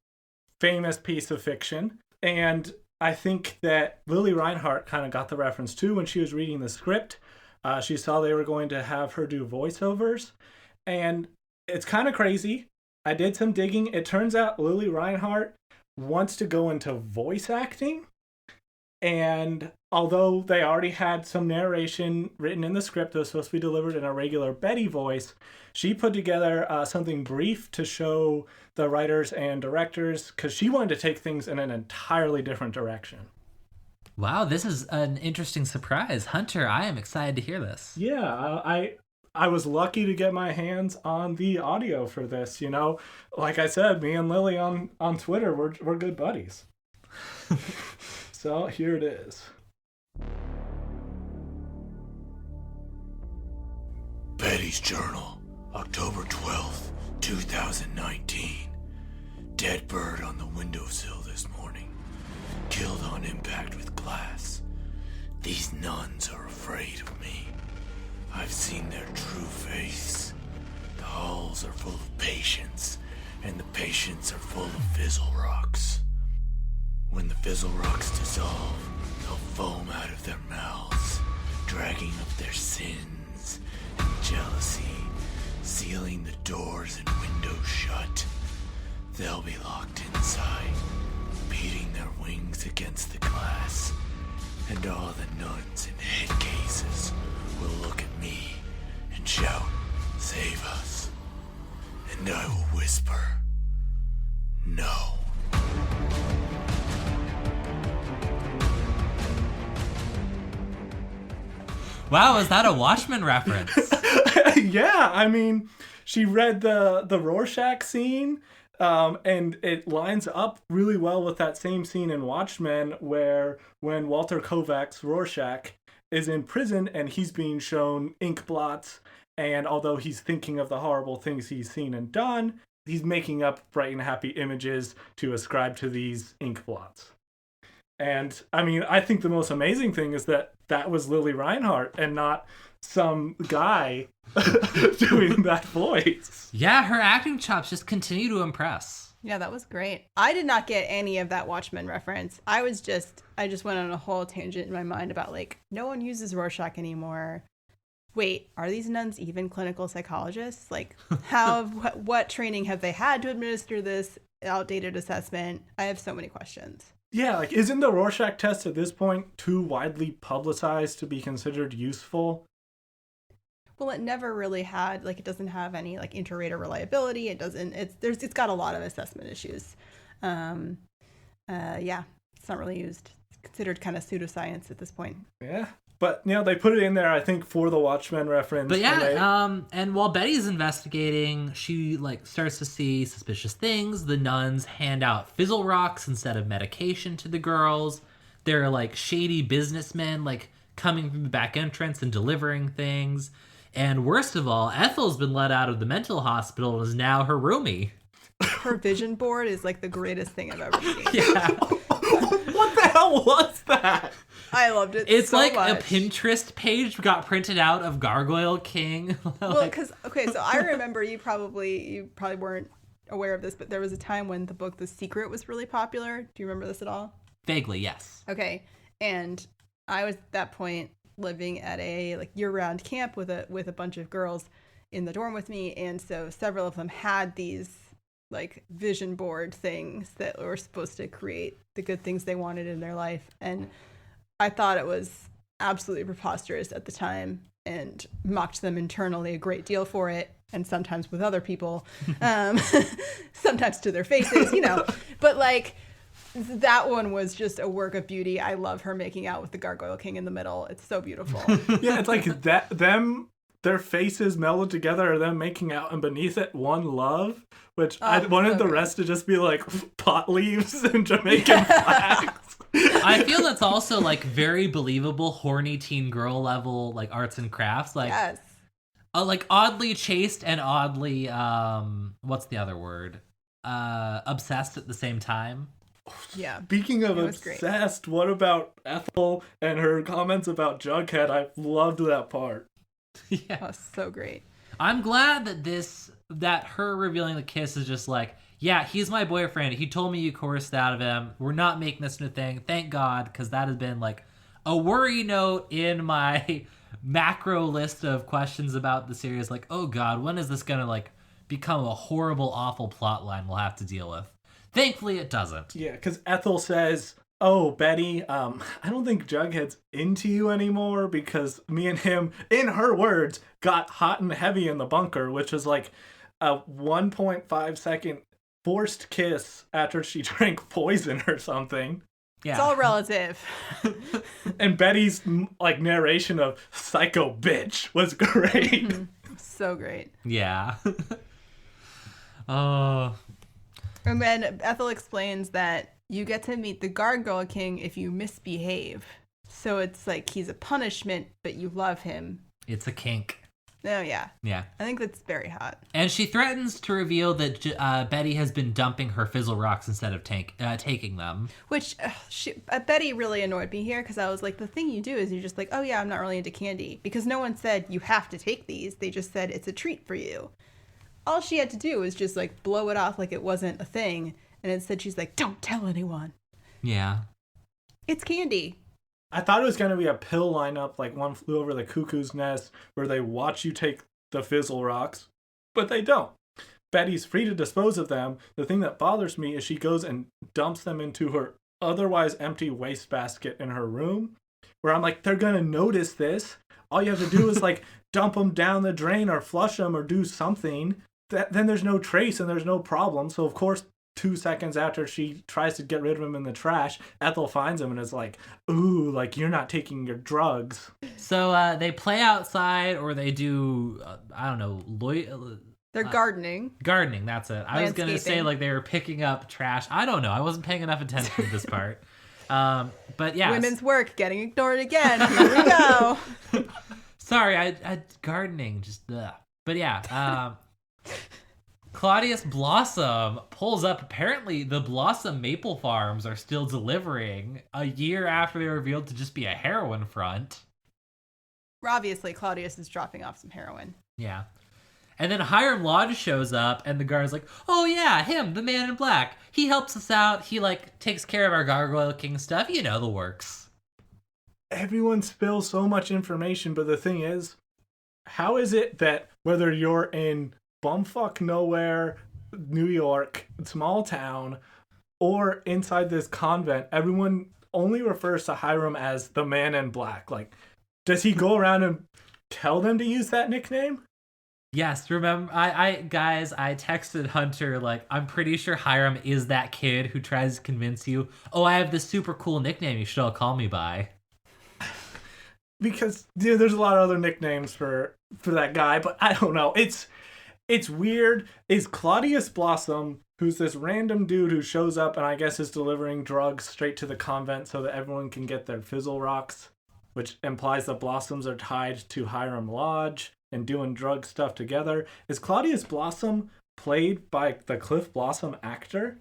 [SPEAKER 2] famous piece of fiction. And I think that Lili Reinhart kind of got the reference too when she was reading the script. She saw they were going to have her do voiceovers. And it's kind of crazy. I did some digging. It turns out Lili Reinhart wants to go into voice acting. And although they already had some narration written in the script that was supposed to be delivered in a regular Betty voice, she put together something brief to show the writers and directors because she wanted to take things in an entirely different direction.
[SPEAKER 3] Wow, this is an interesting surprise. Hunter, I am excited to hear this.
[SPEAKER 2] Yeah, I was lucky to get my hands on the audio for this, you know. Like I said, me and Lily on Twitter, we're good buddies. So here it is.
[SPEAKER 4] Betty's Journal, October 12th, 2019. Dead bird on the windowsill this morning. Killed on impact with glass. These nuns are afraid of me. I've seen their true face. The halls are full of patients, and the patients are full of fizzle rocks. When the fizzle rocks dissolve, they'll foam out of their mouths, dragging up their sins and jealousy, sealing the doors and windows shut. They'll be locked inside, beating their wings against the glass, and all the nuns in head cases will look at me and shout, "Save us." And I will whisper, "No."
[SPEAKER 3] Wow, is that a Watchmen reference?
[SPEAKER 2] Yeah, I mean, she read the Rorschach scene, and it lines up really well with that same scene in Watchmen where when Walter Kovacs, Rorschach, is in prison and he's being shown ink blots, and although he's thinking of the horrible things he's seen and done, he's making up bright and happy images to ascribe to these ink blots. And I mean, I think the most amazing thing is that was Lili Reinhart and not some guy doing that voice.
[SPEAKER 3] Yeah, her acting chops just continue to impress.
[SPEAKER 1] Yeah, that was great. I did not get any of that Watchmen reference. I just went on a whole tangent in my mind about like, no one uses Rorschach anymore. Wait, are these nuns even clinical psychologists? Like, what training have they had to administer this outdated assessment? I have so many questions.
[SPEAKER 2] Yeah, like, isn't the Rorschach test at this point too widely publicized to be considered useful?
[SPEAKER 1] Well, it never really had, like, it doesn't have any, like, inter-rater reliability. It's got a lot of assessment issues. Yeah, it's not really used. It's considered kind of pseudoscience at this point.
[SPEAKER 2] Yeah. But, you know, they put it in there, I think, for the Watchmen reference.
[SPEAKER 3] But yeah, and while Betty's investigating, she, like, starts to see suspicious things. The nuns hand out fizzle rocks instead of medication to the girls. There are, like, shady businessmen, like, coming from the back entrance and delivering things. And worst of all, Ethel's been let out of the mental hospital and is now her roomie.
[SPEAKER 1] Her vision board is, like, the greatest thing I've ever seen.
[SPEAKER 3] Yeah.
[SPEAKER 2] What the hell was that?
[SPEAKER 1] I loved it.
[SPEAKER 3] It's
[SPEAKER 1] so
[SPEAKER 3] like
[SPEAKER 1] much.
[SPEAKER 3] a Pinterest page got printed out of Gargoyle King.
[SPEAKER 1] Well, because so I remember you probably weren't aware of this, but there was a time when the book The Secret was really popular. Do you remember this at all?
[SPEAKER 3] Vaguely, yes.
[SPEAKER 1] Okay, and I was at that point living at a like year-round camp with a bunch of girls in the dorm with me, and so several of them had these like vision board things that were supposed to create the good things they wanted in their life, and I thought it was absolutely preposterous at the time and mocked them internally a great deal for it, and sometimes with other people, sometimes to their faces, you know. But like that one was just a work of beauty. I love her making out with the Gargoyle King in the middle. It's so beautiful.
[SPEAKER 2] Yeah, it's like their faces melded together, them making out, and beneath it, one love, which I wanted the rest to just be like pot leaves and Jamaican flags.
[SPEAKER 3] I feel that's also like very believable, horny teen girl level like arts and crafts. Like,
[SPEAKER 1] yes.
[SPEAKER 3] like oddly chaste and oddly what's the other word? Obsessed at the same time.
[SPEAKER 1] Yeah.
[SPEAKER 2] Speaking of
[SPEAKER 1] It was great.
[SPEAKER 2] obsessed, what about Ethel and her comments about Jughead? I loved that part.
[SPEAKER 3] Yeah.
[SPEAKER 1] That was so great.
[SPEAKER 3] I'm glad that her revealing the kiss is just like, yeah, he's my boyfriend. He told me you coerced out of him. We're not making this new thing. Thank God, because that has been like a worry note in my macro list of questions about the series. Like, oh God, when is this gonna like become a horrible, awful plot line we'll have to deal with? Thankfully, it doesn't.
[SPEAKER 2] Yeah, because Ethel says, "Oh, Betty, I don't think Jughead's into you anymore because me and him, in her words, got hot and heavy in the bunker," which is like a 1.5 second forced kiss after she drank poison or something.
[SPEAKER 3] Yeah.
[SPEAKER 1] It's all relative.
[SPEAKER 2] And Betty's like narration of "psycho bitch" was great.
[SPEAKER 1] So great.
[SPEAKER 3] Yeah. Oh.
[SPEAKER 1] And then Ethel explains that you get to meet the Gargoyle King if you misbehave. So it's like he's a punishment, but you love him.
[SPEAKER 3] It's a kink.
[SPEAKER 1] Oh, yeah.
[SPEAKER 3] Yeah.
[SPEAKER 1] I think that's very hot.
[SPEAKER 3] And she threatens to reveal that Betty has been dumping her fizzle rocks instead of taking them.
[SPEAKER 1] Which, Betty really annoyed me here because I was like, the thing you do is you're just like, oh, yeah, I'm not really into candy. Because no one said you have to take these. They just said it's a treat for you. All she had to do was just like blow it off like it wasn't a thing. And instead she's like, don't tell anyone.
[SPEAKER 3] Yeah.
[SPEAKER 1] It's candy.
[SPEAKER 2] I thought it was going to be a pill lineup like One Flew Over the Cuckoo's Nest where they watch you take the fizzle rocks, but they don't. Betty's free to dispose of them. The thing that bothers me is she goes and dumps them into her otherwise empty wastebasket in her room, where I'm like, they're going to notice this. All you have to do is like dump them down the drain or flush them or do something. Then there's no trace and there's no problem. So of course, 2 seconds after she tries to get rid of him in the trash, Ethel finds him and is like, ooh, like you're not taking your drugs.
[SPEAKER 3] So they play outside or they do, I don't know,
[SPEAKER 1] They're gardening.
[SPEAKER 3] gardening, that's it. I was going to say
[SPEAKER 1] Landscaping.
[SPEAKER 3] like they were picking up trash. I don't know. I wasn't paying enough attention to this part. But yeah.
[SPEAKER 1] Women's work getting ignored again. Here we go.
[SPEAKER 3] Sorry, I gardening, just ugh. But yeah, Claudius Blossom pulls up. Apparently, the Blossom Maple Farms are still delivering a year after they were revealed to just be a heroin front.
[SPEAKER 1] Obviously, Claudius is dropping off some heroin.
[SPEAKER 3] Yeah. And then Hiram Lodge shows up, and the guard's like, oh yeah, him, the man in black. He helps us out. He, like, takes care of our Gargoyle King stuff. You know the works.
[SPEAKER 2] Everyone spills so much information, but the thing is, how is it that whether you're in bumfuck nowhere, New York, small town, or inside this convent, everyone only refers to Hiram as the man in black? Like, does he go around and tell them to use that nickname?
[SPEAKER 3] Yes, remember, I texted Hunter, like, I'm pretty sure Hiram is that kid who tries to convince you, oh, I have this super cool nickname you should all call me by.
[SPEAKER 2] Because there's a lot of other nicknames for that guy, but I don't know. It's weird. Is Claudius Blossom, who's this random dude who shows up and I guess is delivering drugs straight to the convent so that everyone can get their fizzle rocks, which implies the Blossoms are tied to Hiram Lodge and doing drug stuff together. Is Claudius Blossom played by the Cliff Blossom actor?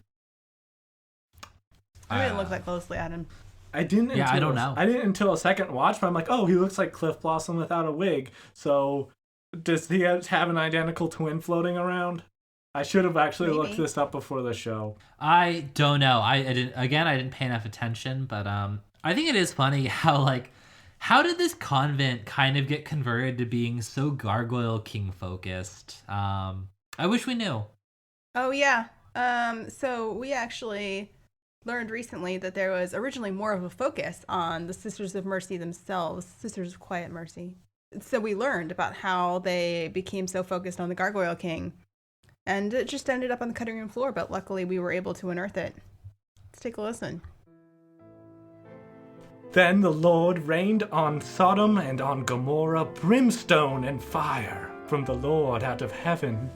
[SPEAKER 1] I didn't look that closely at him.
[SPEAKER 2] I didn't.
[SPEAKER 3] Yeah, I don't know.
[SPEAKER 2] I didn't until a second watch, but I'm like, oh, he looks like Cliff Blossom without a wig. So does he have an identical twin floating around? I should have actually looked this up before the show.
[SPEAKER 3] I don't know. I didn't pay enough attention, but I think it is funny how did this convent kind of get converted to being so Gargoyle King focused? I wish we knew.
[SPEAKER 1] Oh, yeah. So we actually learned recently that there was originally more of a focus on the Sisters of Mercy themselves, Sisters of Quiet Mercy. So we learned about how they became so focused on the Gargoyle King. And it just ended up on the cutting room floor, but luckily we were able to unearth it. Let's take a listen.
[SPEAKER 2] Then the Lord rained on Sodom and on Gomorrah brimstone and fire from the Lord out of heaven.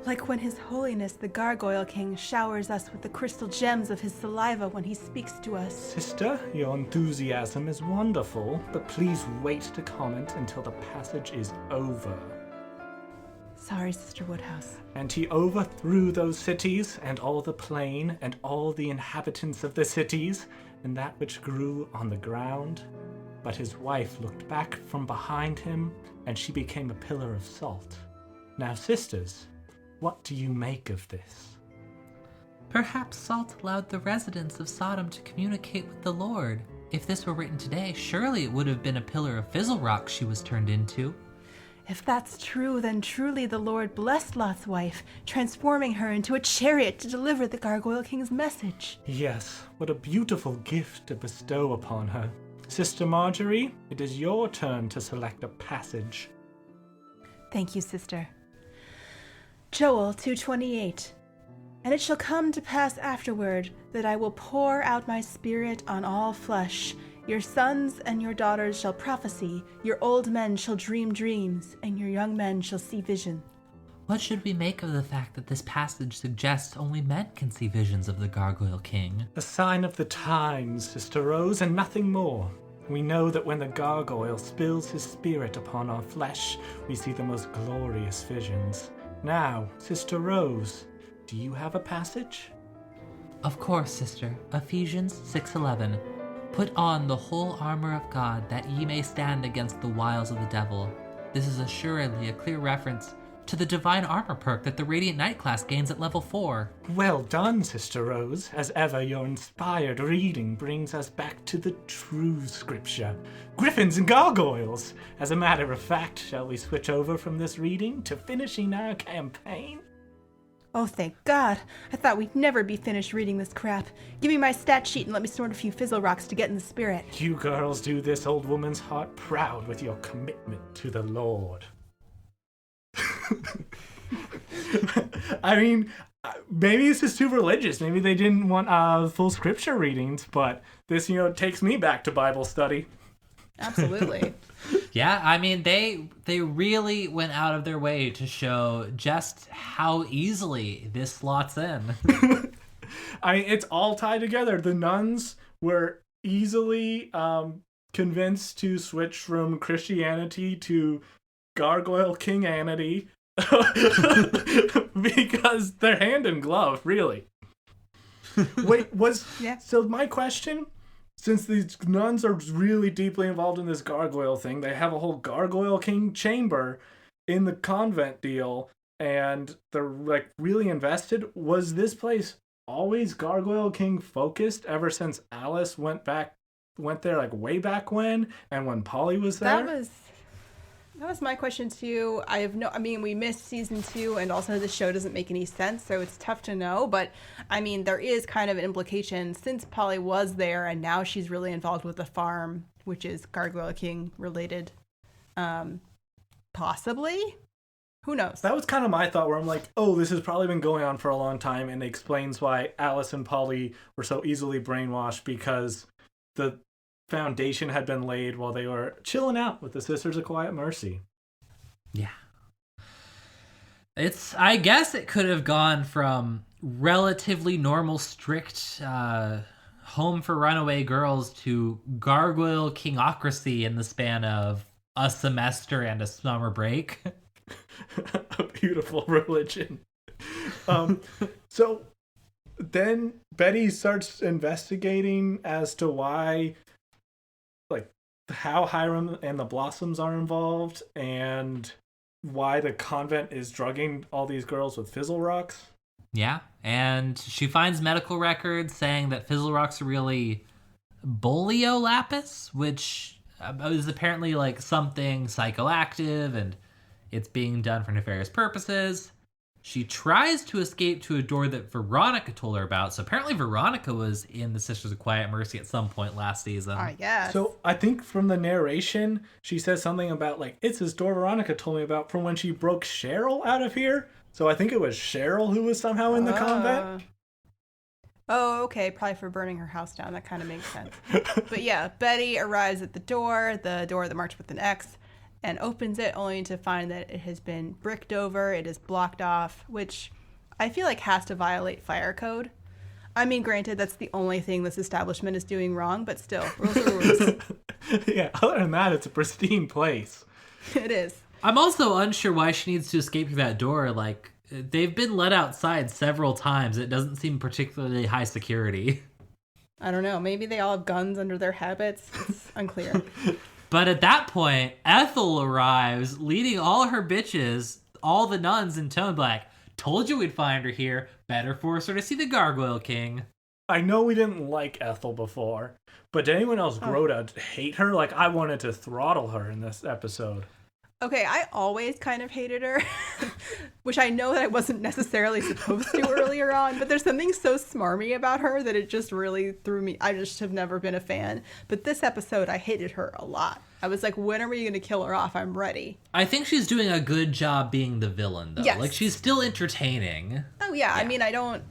[SPEAKER 1] Like when His Holiness the Gargoyle King showers us with the crystal gems of his saliva when he speaks to us.
[SPEAKER 2] Sister, your enthusiasm is wonderful, but please wait to comment until the passage is over.
[SPEAKER 1] Sorry, Sister Woodhouse.
[SPEAKER 2] And he overthrew those cities, and all the plain, and all the inhabitants of the cities, and that which grew on the ground. But his wife looked back from behind him, and she became a pillar of salt. Now, sisters, what do you make of this?
[SPEAKER 3] Perhaps salt allowed the residents of Sodom to communicate with the Lord. If this were written today, surely it would have been a pillar of fizzle rock she was turned into.
[SPEAKER 1] If that's true, then truly the Lord blessed Lot's wife, transforming her into a chariot to deliver the Gargoyle King's message.
[SPEAKER 2] Yes, what a beautiful gift to bestow upon her. Sister Marjorie, it is your turn to select a passage.
[SPEAKER 1] Thank you, sister. Joel 2:28. And it shall come to pass afterward that I will pour out my spirit on all flesh. Your sons and your daughters shall prophesy, your old men shall dream dreams, and your young men shall see vision.
[SPEAKER 3] What should we make of the fact that this passage suggests only men can see visions of the Gargoyle King?
[SPEAKER 2] A sign of the times, Sister Rose, and nothing more. We know that when the gargoyle spills his spirit upon our flesh, we see the most glorious visions. Now, Sister Rose, do you have a passage?
[SPEAKER 3] Of course, sister. Ephesians 6:11. Put on the whole armor of God, that ye may stand against the wiles of the devil. This is assuredly a clear reference to the divine armor perk that the Radiant Knight class gains at level 4.
[SPEAKER 2] Well done, Sister Rose. As ever, your inspired reading brings us back to the true scripture. Griffins and gargoyles! As a matter of fact, shall we switch over from this reading to finishing our campaign?
[SPEAKER 1] Oh, thank God. I thought we'd never be finished reading this crap. Give me my stat sheet and let me snort a few fizzle rocks to get in the spirit.
[SPEAKER 2] You girls do this old woman's heart proud with your commitment to the Lord. I mean, maybe it's just too religious. Maybe they didn't want full scripture readings, but this, takes me back to Bible study.
[SPEAKER 1] Absolutely.
[SPEAKER 3] Yeah, I mean, they really went out of their way to show just how easily this slots in.
[SPEAKER 2] I mean, it's all tied together. The nuns were easily convinced to switch from Christianity to Gargoyle Kinganity because they're hand in glove, really. Wait, so my question, since these nuns are really deeply involved in this gargoyle thing, they have a whole Gargoyle King chamber in the convent deal, and they're really invested. Was this place always Gargoyle King focused ever since Alice went there way back when, and when Polly was there?
[SPEAKER 1] That was my question too. We missed season 2, and also the show doesn't make any sense, so it's tough to know. But I mean, there is kind of an implication since Polly was there, and now she's really involved with the farm, which is Gargoyle King related. Possibly, who knows?
[SPEAKER 2] That was kind of my thought, where I'm like, oh, this has probably been going on for a long time, and it explains why Alice and Polly were so easily brainwashed, because the foundation had been laid while they were chilling out with the Sisters of Quiet Mercy.
[SPEAKER 3] Yeah. I guess it could have gone from relatively normal, strict home for runaway girls to Gargoyle Kingocracy in the span of a semester and a summer break.
[SPEAKER 2] A beautiful religion. So then Betty starts investigating as to why, how Hiram and the Blossoms are involved, and why the convent is drugging all these girls with fizzle rocks.
[SPEAKER 3] Yeah, and she finds medical records saying that fizzle rocks are really boleo lapis, is apparently something psychoactive, and it's being done for nefarious purposes. She tries to escape to a door that Veronica told her about. So apparently Veronica was in the Sisters of Quiet Mercy at some point last season.
[SPEAKER 1] I guess.
[SPEAKER 2] So I think from the narration, she says something about it's this door Veronica told me about from when she broke Cheryl out of here. So I think it was Cheryl who was somehow in the convent.
[SPEAKER 1] Oh, okay. Probably for burning her house down. That kind of makes sense. But yeah, Betty arrives at the door that marks with an X, and opens it only to find that it has been bricked over, it is blocked off, which I feel like has to violate fire code. I mean, granted, that's the only thing this establishment is doing wrong, but still, rules are rules.
[SPEAKER 2] Yeah, other than that, it's a pristine place.
[SPEAKER 1] It is.
[SPEAKER 3] I'm also unsure why she needs to escape through that door. Like, they've been let outside several times. It doesn't seem particularly high security.
[SPEAKER 1] I don't know. Maybe they all have guns under their habits. It's unclear.
[SPEAKER 3] But at that point, Ethel arrives, leading all her bitches, all the nuns in tone black. Told you we'd find her here. Better force her to see the Gargoyle King.
[SPEAKER 2] I know we didn't like Ethel before, but did anyone else grow to hate her? Like, I wanted to throttle her in this episode.
[SPEAKER 1] Okay, I always kind of hated her, which I know that I wasn't necessarily supposed to earlier on, but there's something so smarmy about her that it just really threw me. I just have never been a fan. But this episode, I hated her a lot. I was like, when are we going to kill her off? I'm ready.
[SPEAKER 3] I think she's doing a good job being the villain, though.
[SPEAKER 1] Yes.
[SPEAKER 3] Like, she's still entertaining.
[SPEAKER 1] Oh, yeah. I mean, I don't...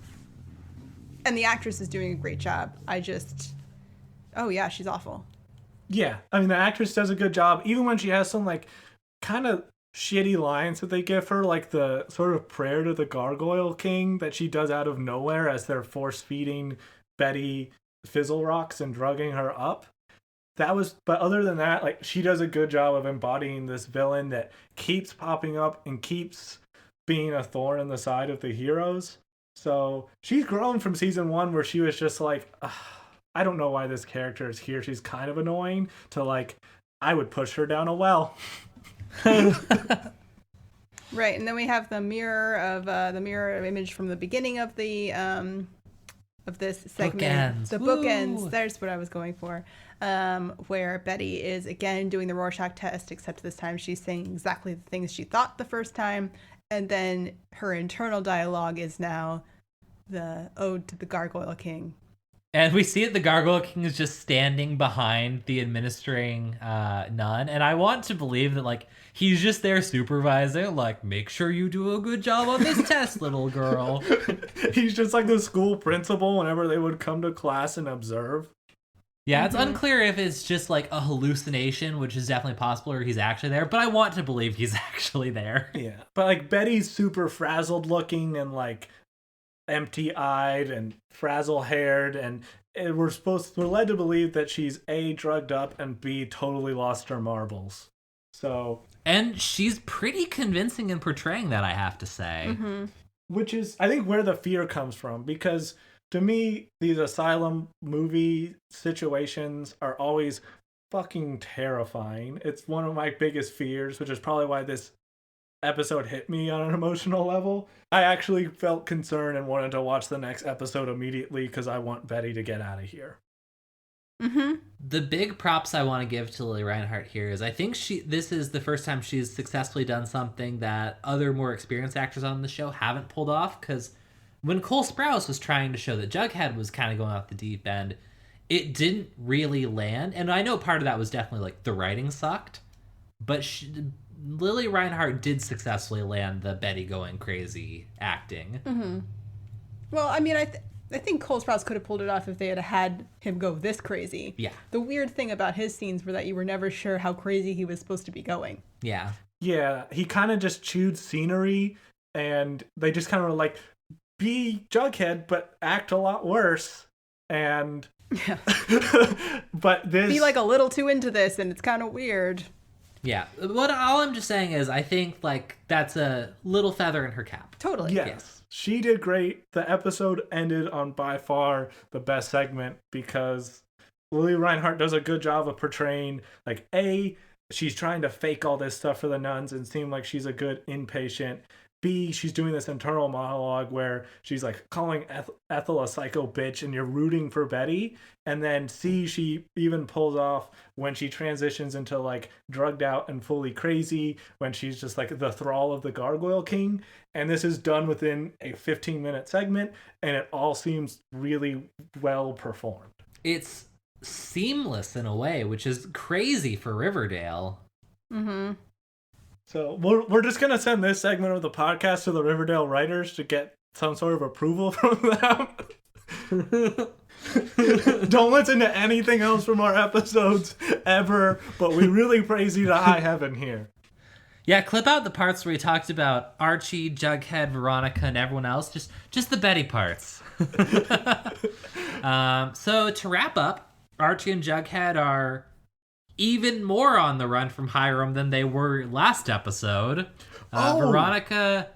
[SPEAKER 1] And the actress is doing a great job. I just... Oh, yeah, she's awful.
[SPEAKER 2] Yeah, I mean, the actress does a good job, even when she has some, like, kind of shitty lines that they give her, like the sort of prayer to the Gargoyle King that she does out of nowhere as they're force-feeding Betty fizzle rocks and drugging her up. But other than that, like, she does a good job of embodying this villain that keeps popping up and keeps being a thorn in the side of the heroes. So she's grown from season 1 where she was just like, I don't know why this character is here. She's kind of annoying, to like, I would push her down a well.
[SPEAKER 1] Right, and then we have the mirror image from the beginning of the of this segment.
[SPEAKER 3] Bookends.
[SPEAKER 1] The bookends. There's what I was going for. Where Betty is again doing the Rorschach test, except this time she's saying exactly the things she thought the first time, and then her internal dialogue is now the ode to the Gargoyle King.
[SPEAKER 3] And we see it, the Gargoyle King is just standing behind the administering nun. And I want to believe that, like, he's just there supervising, like, make sure you do a good job on this test, little girl.
[SPEAKER 2] He's just like the school principal whenever they would come to class and observe.
[SPEAKER 3] Yeah, it's unclear if it's just, like, a hallucination, which is definitely possible, or he's actually there. But I want to believe he's actually there.
[SPEAKER 2] Yeah. But, like, Betty's super frazzled looking and, like, empty-eyed and frazzle-haired, and we're led to believe that she's A, drugged up, and B, totally lost her marbles. So,
[SPEAKER 3] and she's pretty convincing in portraying that, I have to say.
[SPEAKER 1] Mm-hmm.
[SPEAKER 2] Which is, I think, where the fear comes from, because to me, these asylum movie situations are always fucking terrifying. It's one of my biggest fears, which is probably why this episode hit me on an emotional level. I actually felt concerned and wanted to watch the next episode immediately because I want Betty to get out of here.
[SPEAKER 1] Mm-hmm.
[SPEAKER 3] The big props I want to give to Lili Reinhart here is I think this is the first time she's successfully done something that other more experienced actors on the show haven't pulled off, because when Cole Sprouse was trying to show that Jughead was kind of going off the deep end, it didn't really land. And I know part of that was definitely like the writing sucked, but Lili Reinhart did successfully land the Betty going crazy acting.
[SPEAKER 1] Mm-hmm. Well, I mean, I think Cole Sprouse could have pulled it off if they had him go this crazy.
[SPEAKER 3] Yeah.
[SPEAKER 1] The weird thing about his scenes were that you were never sure how crazy he was supposed to be going.
[SPEAKER 3] Yeah.
[SPEAKER 2] Yeah, he kind of just chewed scenery, and they just kind of were like, be Jughead, but act a lot worse. And
[SPEAKER 1] yeah.
[SPEAKER 2] But this
[SPEAKER 1] be like a little too into this, and it's kind of weird.
[SPEAKER 3] Yeah. All I'm just saying is I think, like, that's a little feather in her cap.
[SPEAKER 1] Totally.
[SPEAKER 2] Yes. She did great. The episode ended on by far the best segment because Lili Reinhart does a good job of portraying, like, A, she's trying to fake all this stuff for the nuns and seem like she's a good inpatient. B, she's doing this internal monologue where she's like calling Ethel a psycho bitch and you're rooting for Betty. And then C, she even pulls off when she transitions into like drugged out and fully crazy, when she's just like the thrall of the Gargoyle King. And this is done within a 15-minute segment, and it all seems really well performed.
[SPEAKER 3] It's seamless in a way, which is crazy for Riverdale.
[SPEAKER 1] Mm-hmm.
[SPEAKER 2] So we're just going to send this segment of the podcast to the Riverdale writers to get some sort of approval from them. Don't listen to anything else from our episodes ever, but we really praise you to high heaven here.
[SPEAKER 3] Yeah, clip out the parts where we talked about Archie, Jughead, Veronica, and everyone else. Just the Betty parts. So to wrap up, Archie and Jughead are even more on the run from Hiram than they were last episode. Veronica...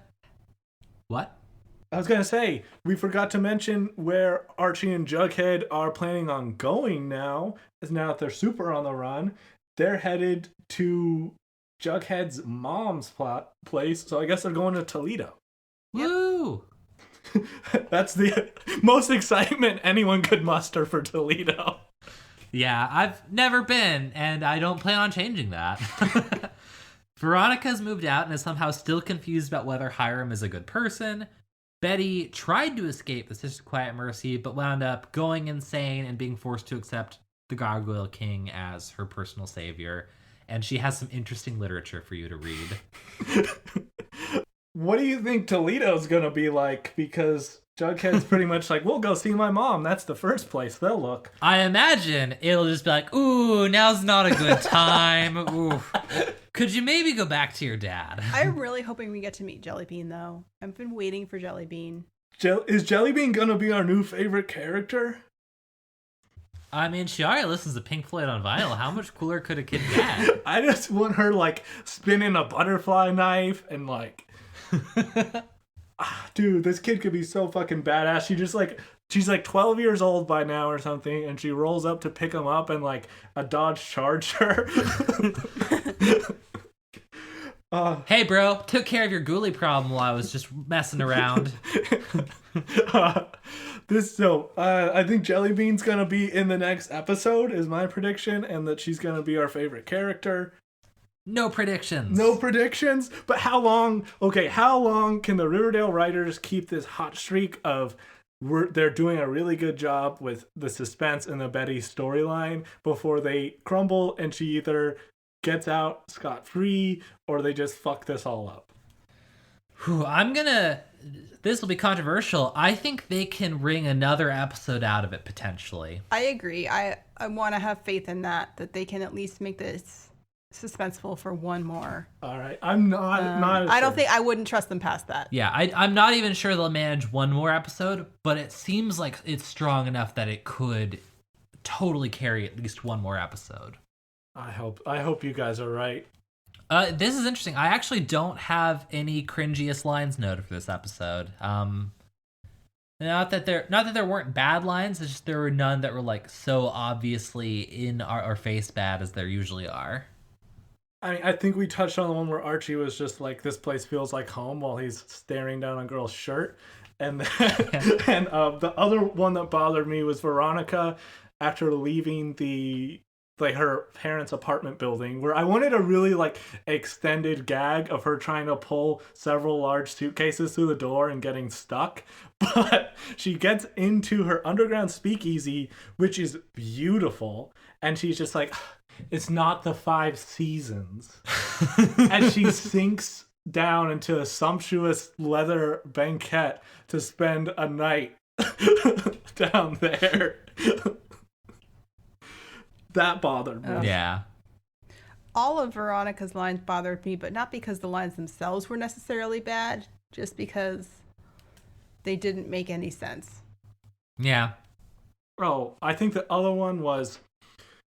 [SPEAKER 3] What?
[SPEAKER 2] I was going to say, we forgot to mention where Archie and Jughead are planning on going now. Is now that they're super on the run. They're headed to Jughead's mom's place, so I guess they're going to Toledo.
[SPEAKER 3] Woo!
[SPEAKER 2] That's the most excitement anyone could muster for Toledo.
[SPEAKER 3] Yeah, I've never been, and I don't plan on changing that. Veronica's moved out and is somehow still confused about whether Hiram is a good person. Betty tried to escape the Sister Quiet Mercy, but wound up going insane and being forced to accept the Gargoyle King as her personal savior. And she has some interesting literature for you to read.
[SPEAKER 2] What do you think Toledo's gonna be like? Because Jughead's pretty much like, we'll go see my mom. That's the first place they'll look.
[SPEAKER 3] I imagine it'll just be like, ooh, now's not a good time. Ooh. Could you maybe go back to your dad?
[SPEAKER 1] I'm really hoping we get to meet Jellybean, though. I've been waiting for Jellybean.
[SPEAKER 2] Is Jellybean gonna be our new favorite character?
[SPEAKER 3] I mean, she already listens to Pink Floyd on vinyl. How much cooler could a kid get?
[SPEAKER 2] I just want her, like, spinning a butterfly knife and, like... Dude, this kid could be so fucking badass. She's like 12 years old by now or something, and she rolls up to pick him up in, like, a Dodge Charger.
[SPEAKER 3] Hey, bro, took care of your ghoulie problem while I was just messing around.
[SPEAKER 2] I think Jellybean's gonna be in the next episode, is my prediction, and that she's gonna be our favorite character.
[SPEAKER 3] No predictions.
[SPEAKER 2] No predictions? But how long can the Riverdale writers keep this hot streak of they're doing a really good job with the suspense in the Betty storyline before they crumble and she either gets out scot-free or they just fuck this all up?
[SPEAKER 3] This will be controversial. I think they can wring another episode out of it, potentially.
[SPEAKER 1] I agree. I want to have faith in that they can at least make this suspenseful for one more.
[SPEAKER 2] All right. I'm not
[SPEAKER 1] I don't think I wouldn't trust them past that.
[SPEAKER 3] Yeah, I'm not even sure they'll manage one more episode, but it seems like it's strong enough that it could totally carry at least one more episode.
[SPEAKER 2] I hope you guys are right.
[SPEAKER 3] This is interesting. I actually don't have any cringiest lines noted for this episode. Not that there weren't bad lines, it's just there were none that were like so obviously in our face bad as there usually are.
[SPEAKER 2] I mean, I think we touched on the one where Archie was just like, this place feels like home while he's staring down a girl's shirt. And the other one that bothered me was Veronica after leaving her parents' apartment building, where I wanted a really like extended gag of her trying to pull several large suitcases through the door and getting stuck. But she gets into her underground speakeasy, which is beautiful. And she's just like, it's not the 5 seasons. And she sinks down into a sumptuous leather banquette to spend a night down there. That bothered me.
[SPEAKER 3] Yeah.
[SPEAKER 1] All of Veronica's lines bothered me, but not because the lines themselves were necessarily bad, just because they didn't make any sense.
[SPEAKER 3] Yeah.
[SPEAKER 2] Oh, I think the other one was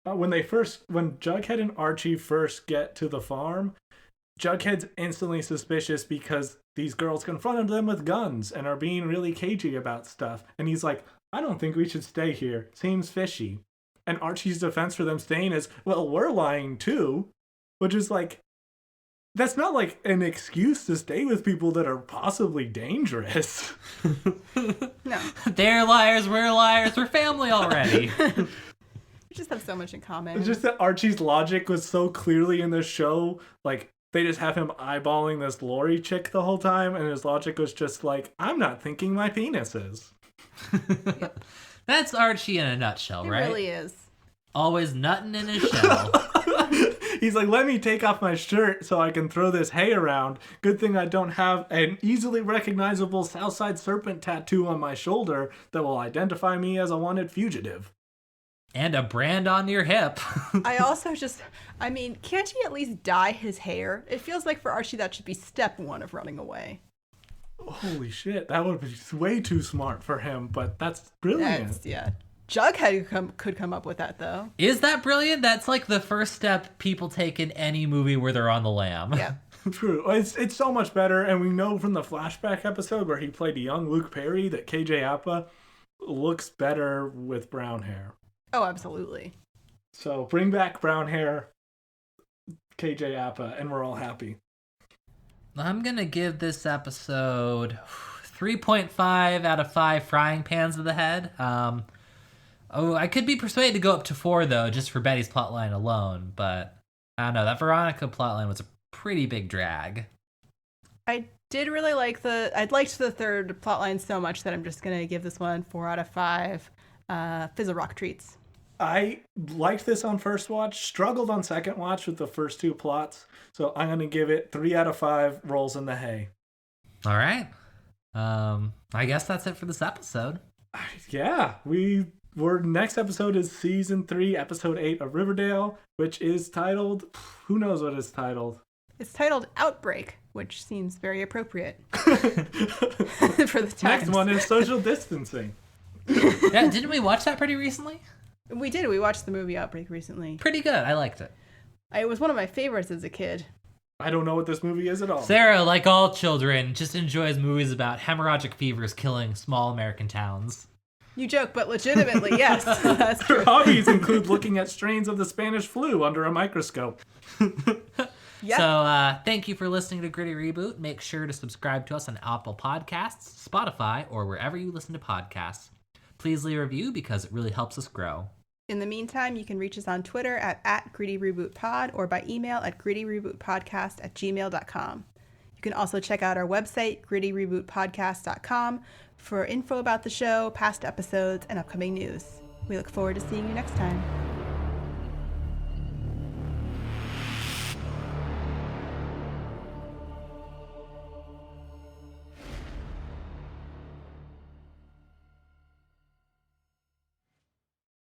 [SPEAKER 2] when Jughead and Archie first get to the farm, Jughead's instantly suspicious because these girls confronted them with guns and are being really cagey about stuff. And he's like, I don't think we should stay here. Seems fishy. And Archie's defense for them staying is, well, we're lying too. Which is like, that's not like an excuse to stay with people that are possibly dangerous.
[SPEAKER 1] No.
[SPEAKER 3] They're liars, we're liars, we're family already.
[SPEAKER 1] We just have so much in common.
[SPEAKER 2] It's just that Archie's logic was so clearly in this show, like, they just have him eyeballing this Lori chick the whole time, and his logic was just like, I'm not thinking my penis is.
[SPEAKER 3] That's Archie in a nutshell, right?
[SPEAKER 1] It really is.
[SPEAKER 3] Always nutting in his shell.
[SPEAKER 2] He's like, let me take off my shirt so I can throw this hay around. Good thing I don't have an easily recognizable Southside Serpent tattoo on my shoulder that will identify me as a wanted fugitive.
[SPEAKER 3] And a brand on your hip.
[SPEAKER 1] I also can't he at least dye his hair? It feels like for Archie that should be step 1 of running away.
[SPEAKER 2] Holy shit, that would be way too smart for him, but that's brilliant.
[SPEAKER 1] Jughead could come up with that, though.
[SPEAKER 3] Is that brilliant? That's like the first step people take in any movie where they're on the lam.
[SPEAKER 1] Yeah.
[SPEAKER 2] True. It's so much better, and we know from the flashback episode where he played a young Luke Perry that KJ Apa looks better with brown hair.
[SPEAKER 1] Oh, absolutely.
[SPEAKER 2] So bring back brown hair, KJ Apa, and we're all happy.
[SPEAKER 3] I'm going to give this episode 3.5 out of 5 frying pans of the head. I could be persuaded to go up to 4, though, just for Betty's plotline alone. But I don't know. That Veronica plotline was a pretty big drag.
[SPEAKER 1] I did really like I liked the third plotline so much that I'm just going to give this one 4 out of 5 Fizzle Rock treats.
[SPEAKER 2] I liked this on first watch, struggled on second watch with the first 2 plots, so I'm going to give it 3 out of 5 rolls in the hay.
[SPEAKER 3] All right. I guess that's it for this episode.
[SPEAKER 2] Yeah, next episode is season 3, episode 8 of Riverdale, which is titled, who knows what it's titled?
[SPEAKER 1] It's titled Outbreak, which seems very appropriate for the times.
[SPEAKER 2] Next one is social distancing.
[SPEAKER 3] Yeah, didn't we watch that pretty recently?
[SPEAKER 1] We did. We watched the movie Outbreak recently.
[SPEAKER 3] Pretty good. I liked it.
[SPEAKER 1] It was one of my favorites as a kid.
[SPEAKER 2] I don't know what this movie is at all.
[SPEAKER 3] Sarah, like all children, just enjoys movies about hemorrhagic fevers killing small American towns.
[SPEAKER 1] You joke, but legitimately, yes. That's
[SPEAKER 2] Her
[SPEAKER 1] true.
[SPEAKER 2] hobbies include looking at strains of the Spanish flu under a microscope.
[SPEAKER 1] Yep.
[SPEAKER 3] So thank you for listening to Gritty Reboot. Make sure to subscribe to us on Apple Podcasts, Spotify, or wherever you listen to podcasts. Please leave a review because it really helps us grow.
[SPEAKER 1] In the meantime, you can reach us on Twitter at GrittyRebootPod or by email at grittyrebootpodcast@gmail.com. You can also check out our website, grittyrebootpodcast.com, for info about the show, past episodes, and upcoming news. We look forward to seeing you next time.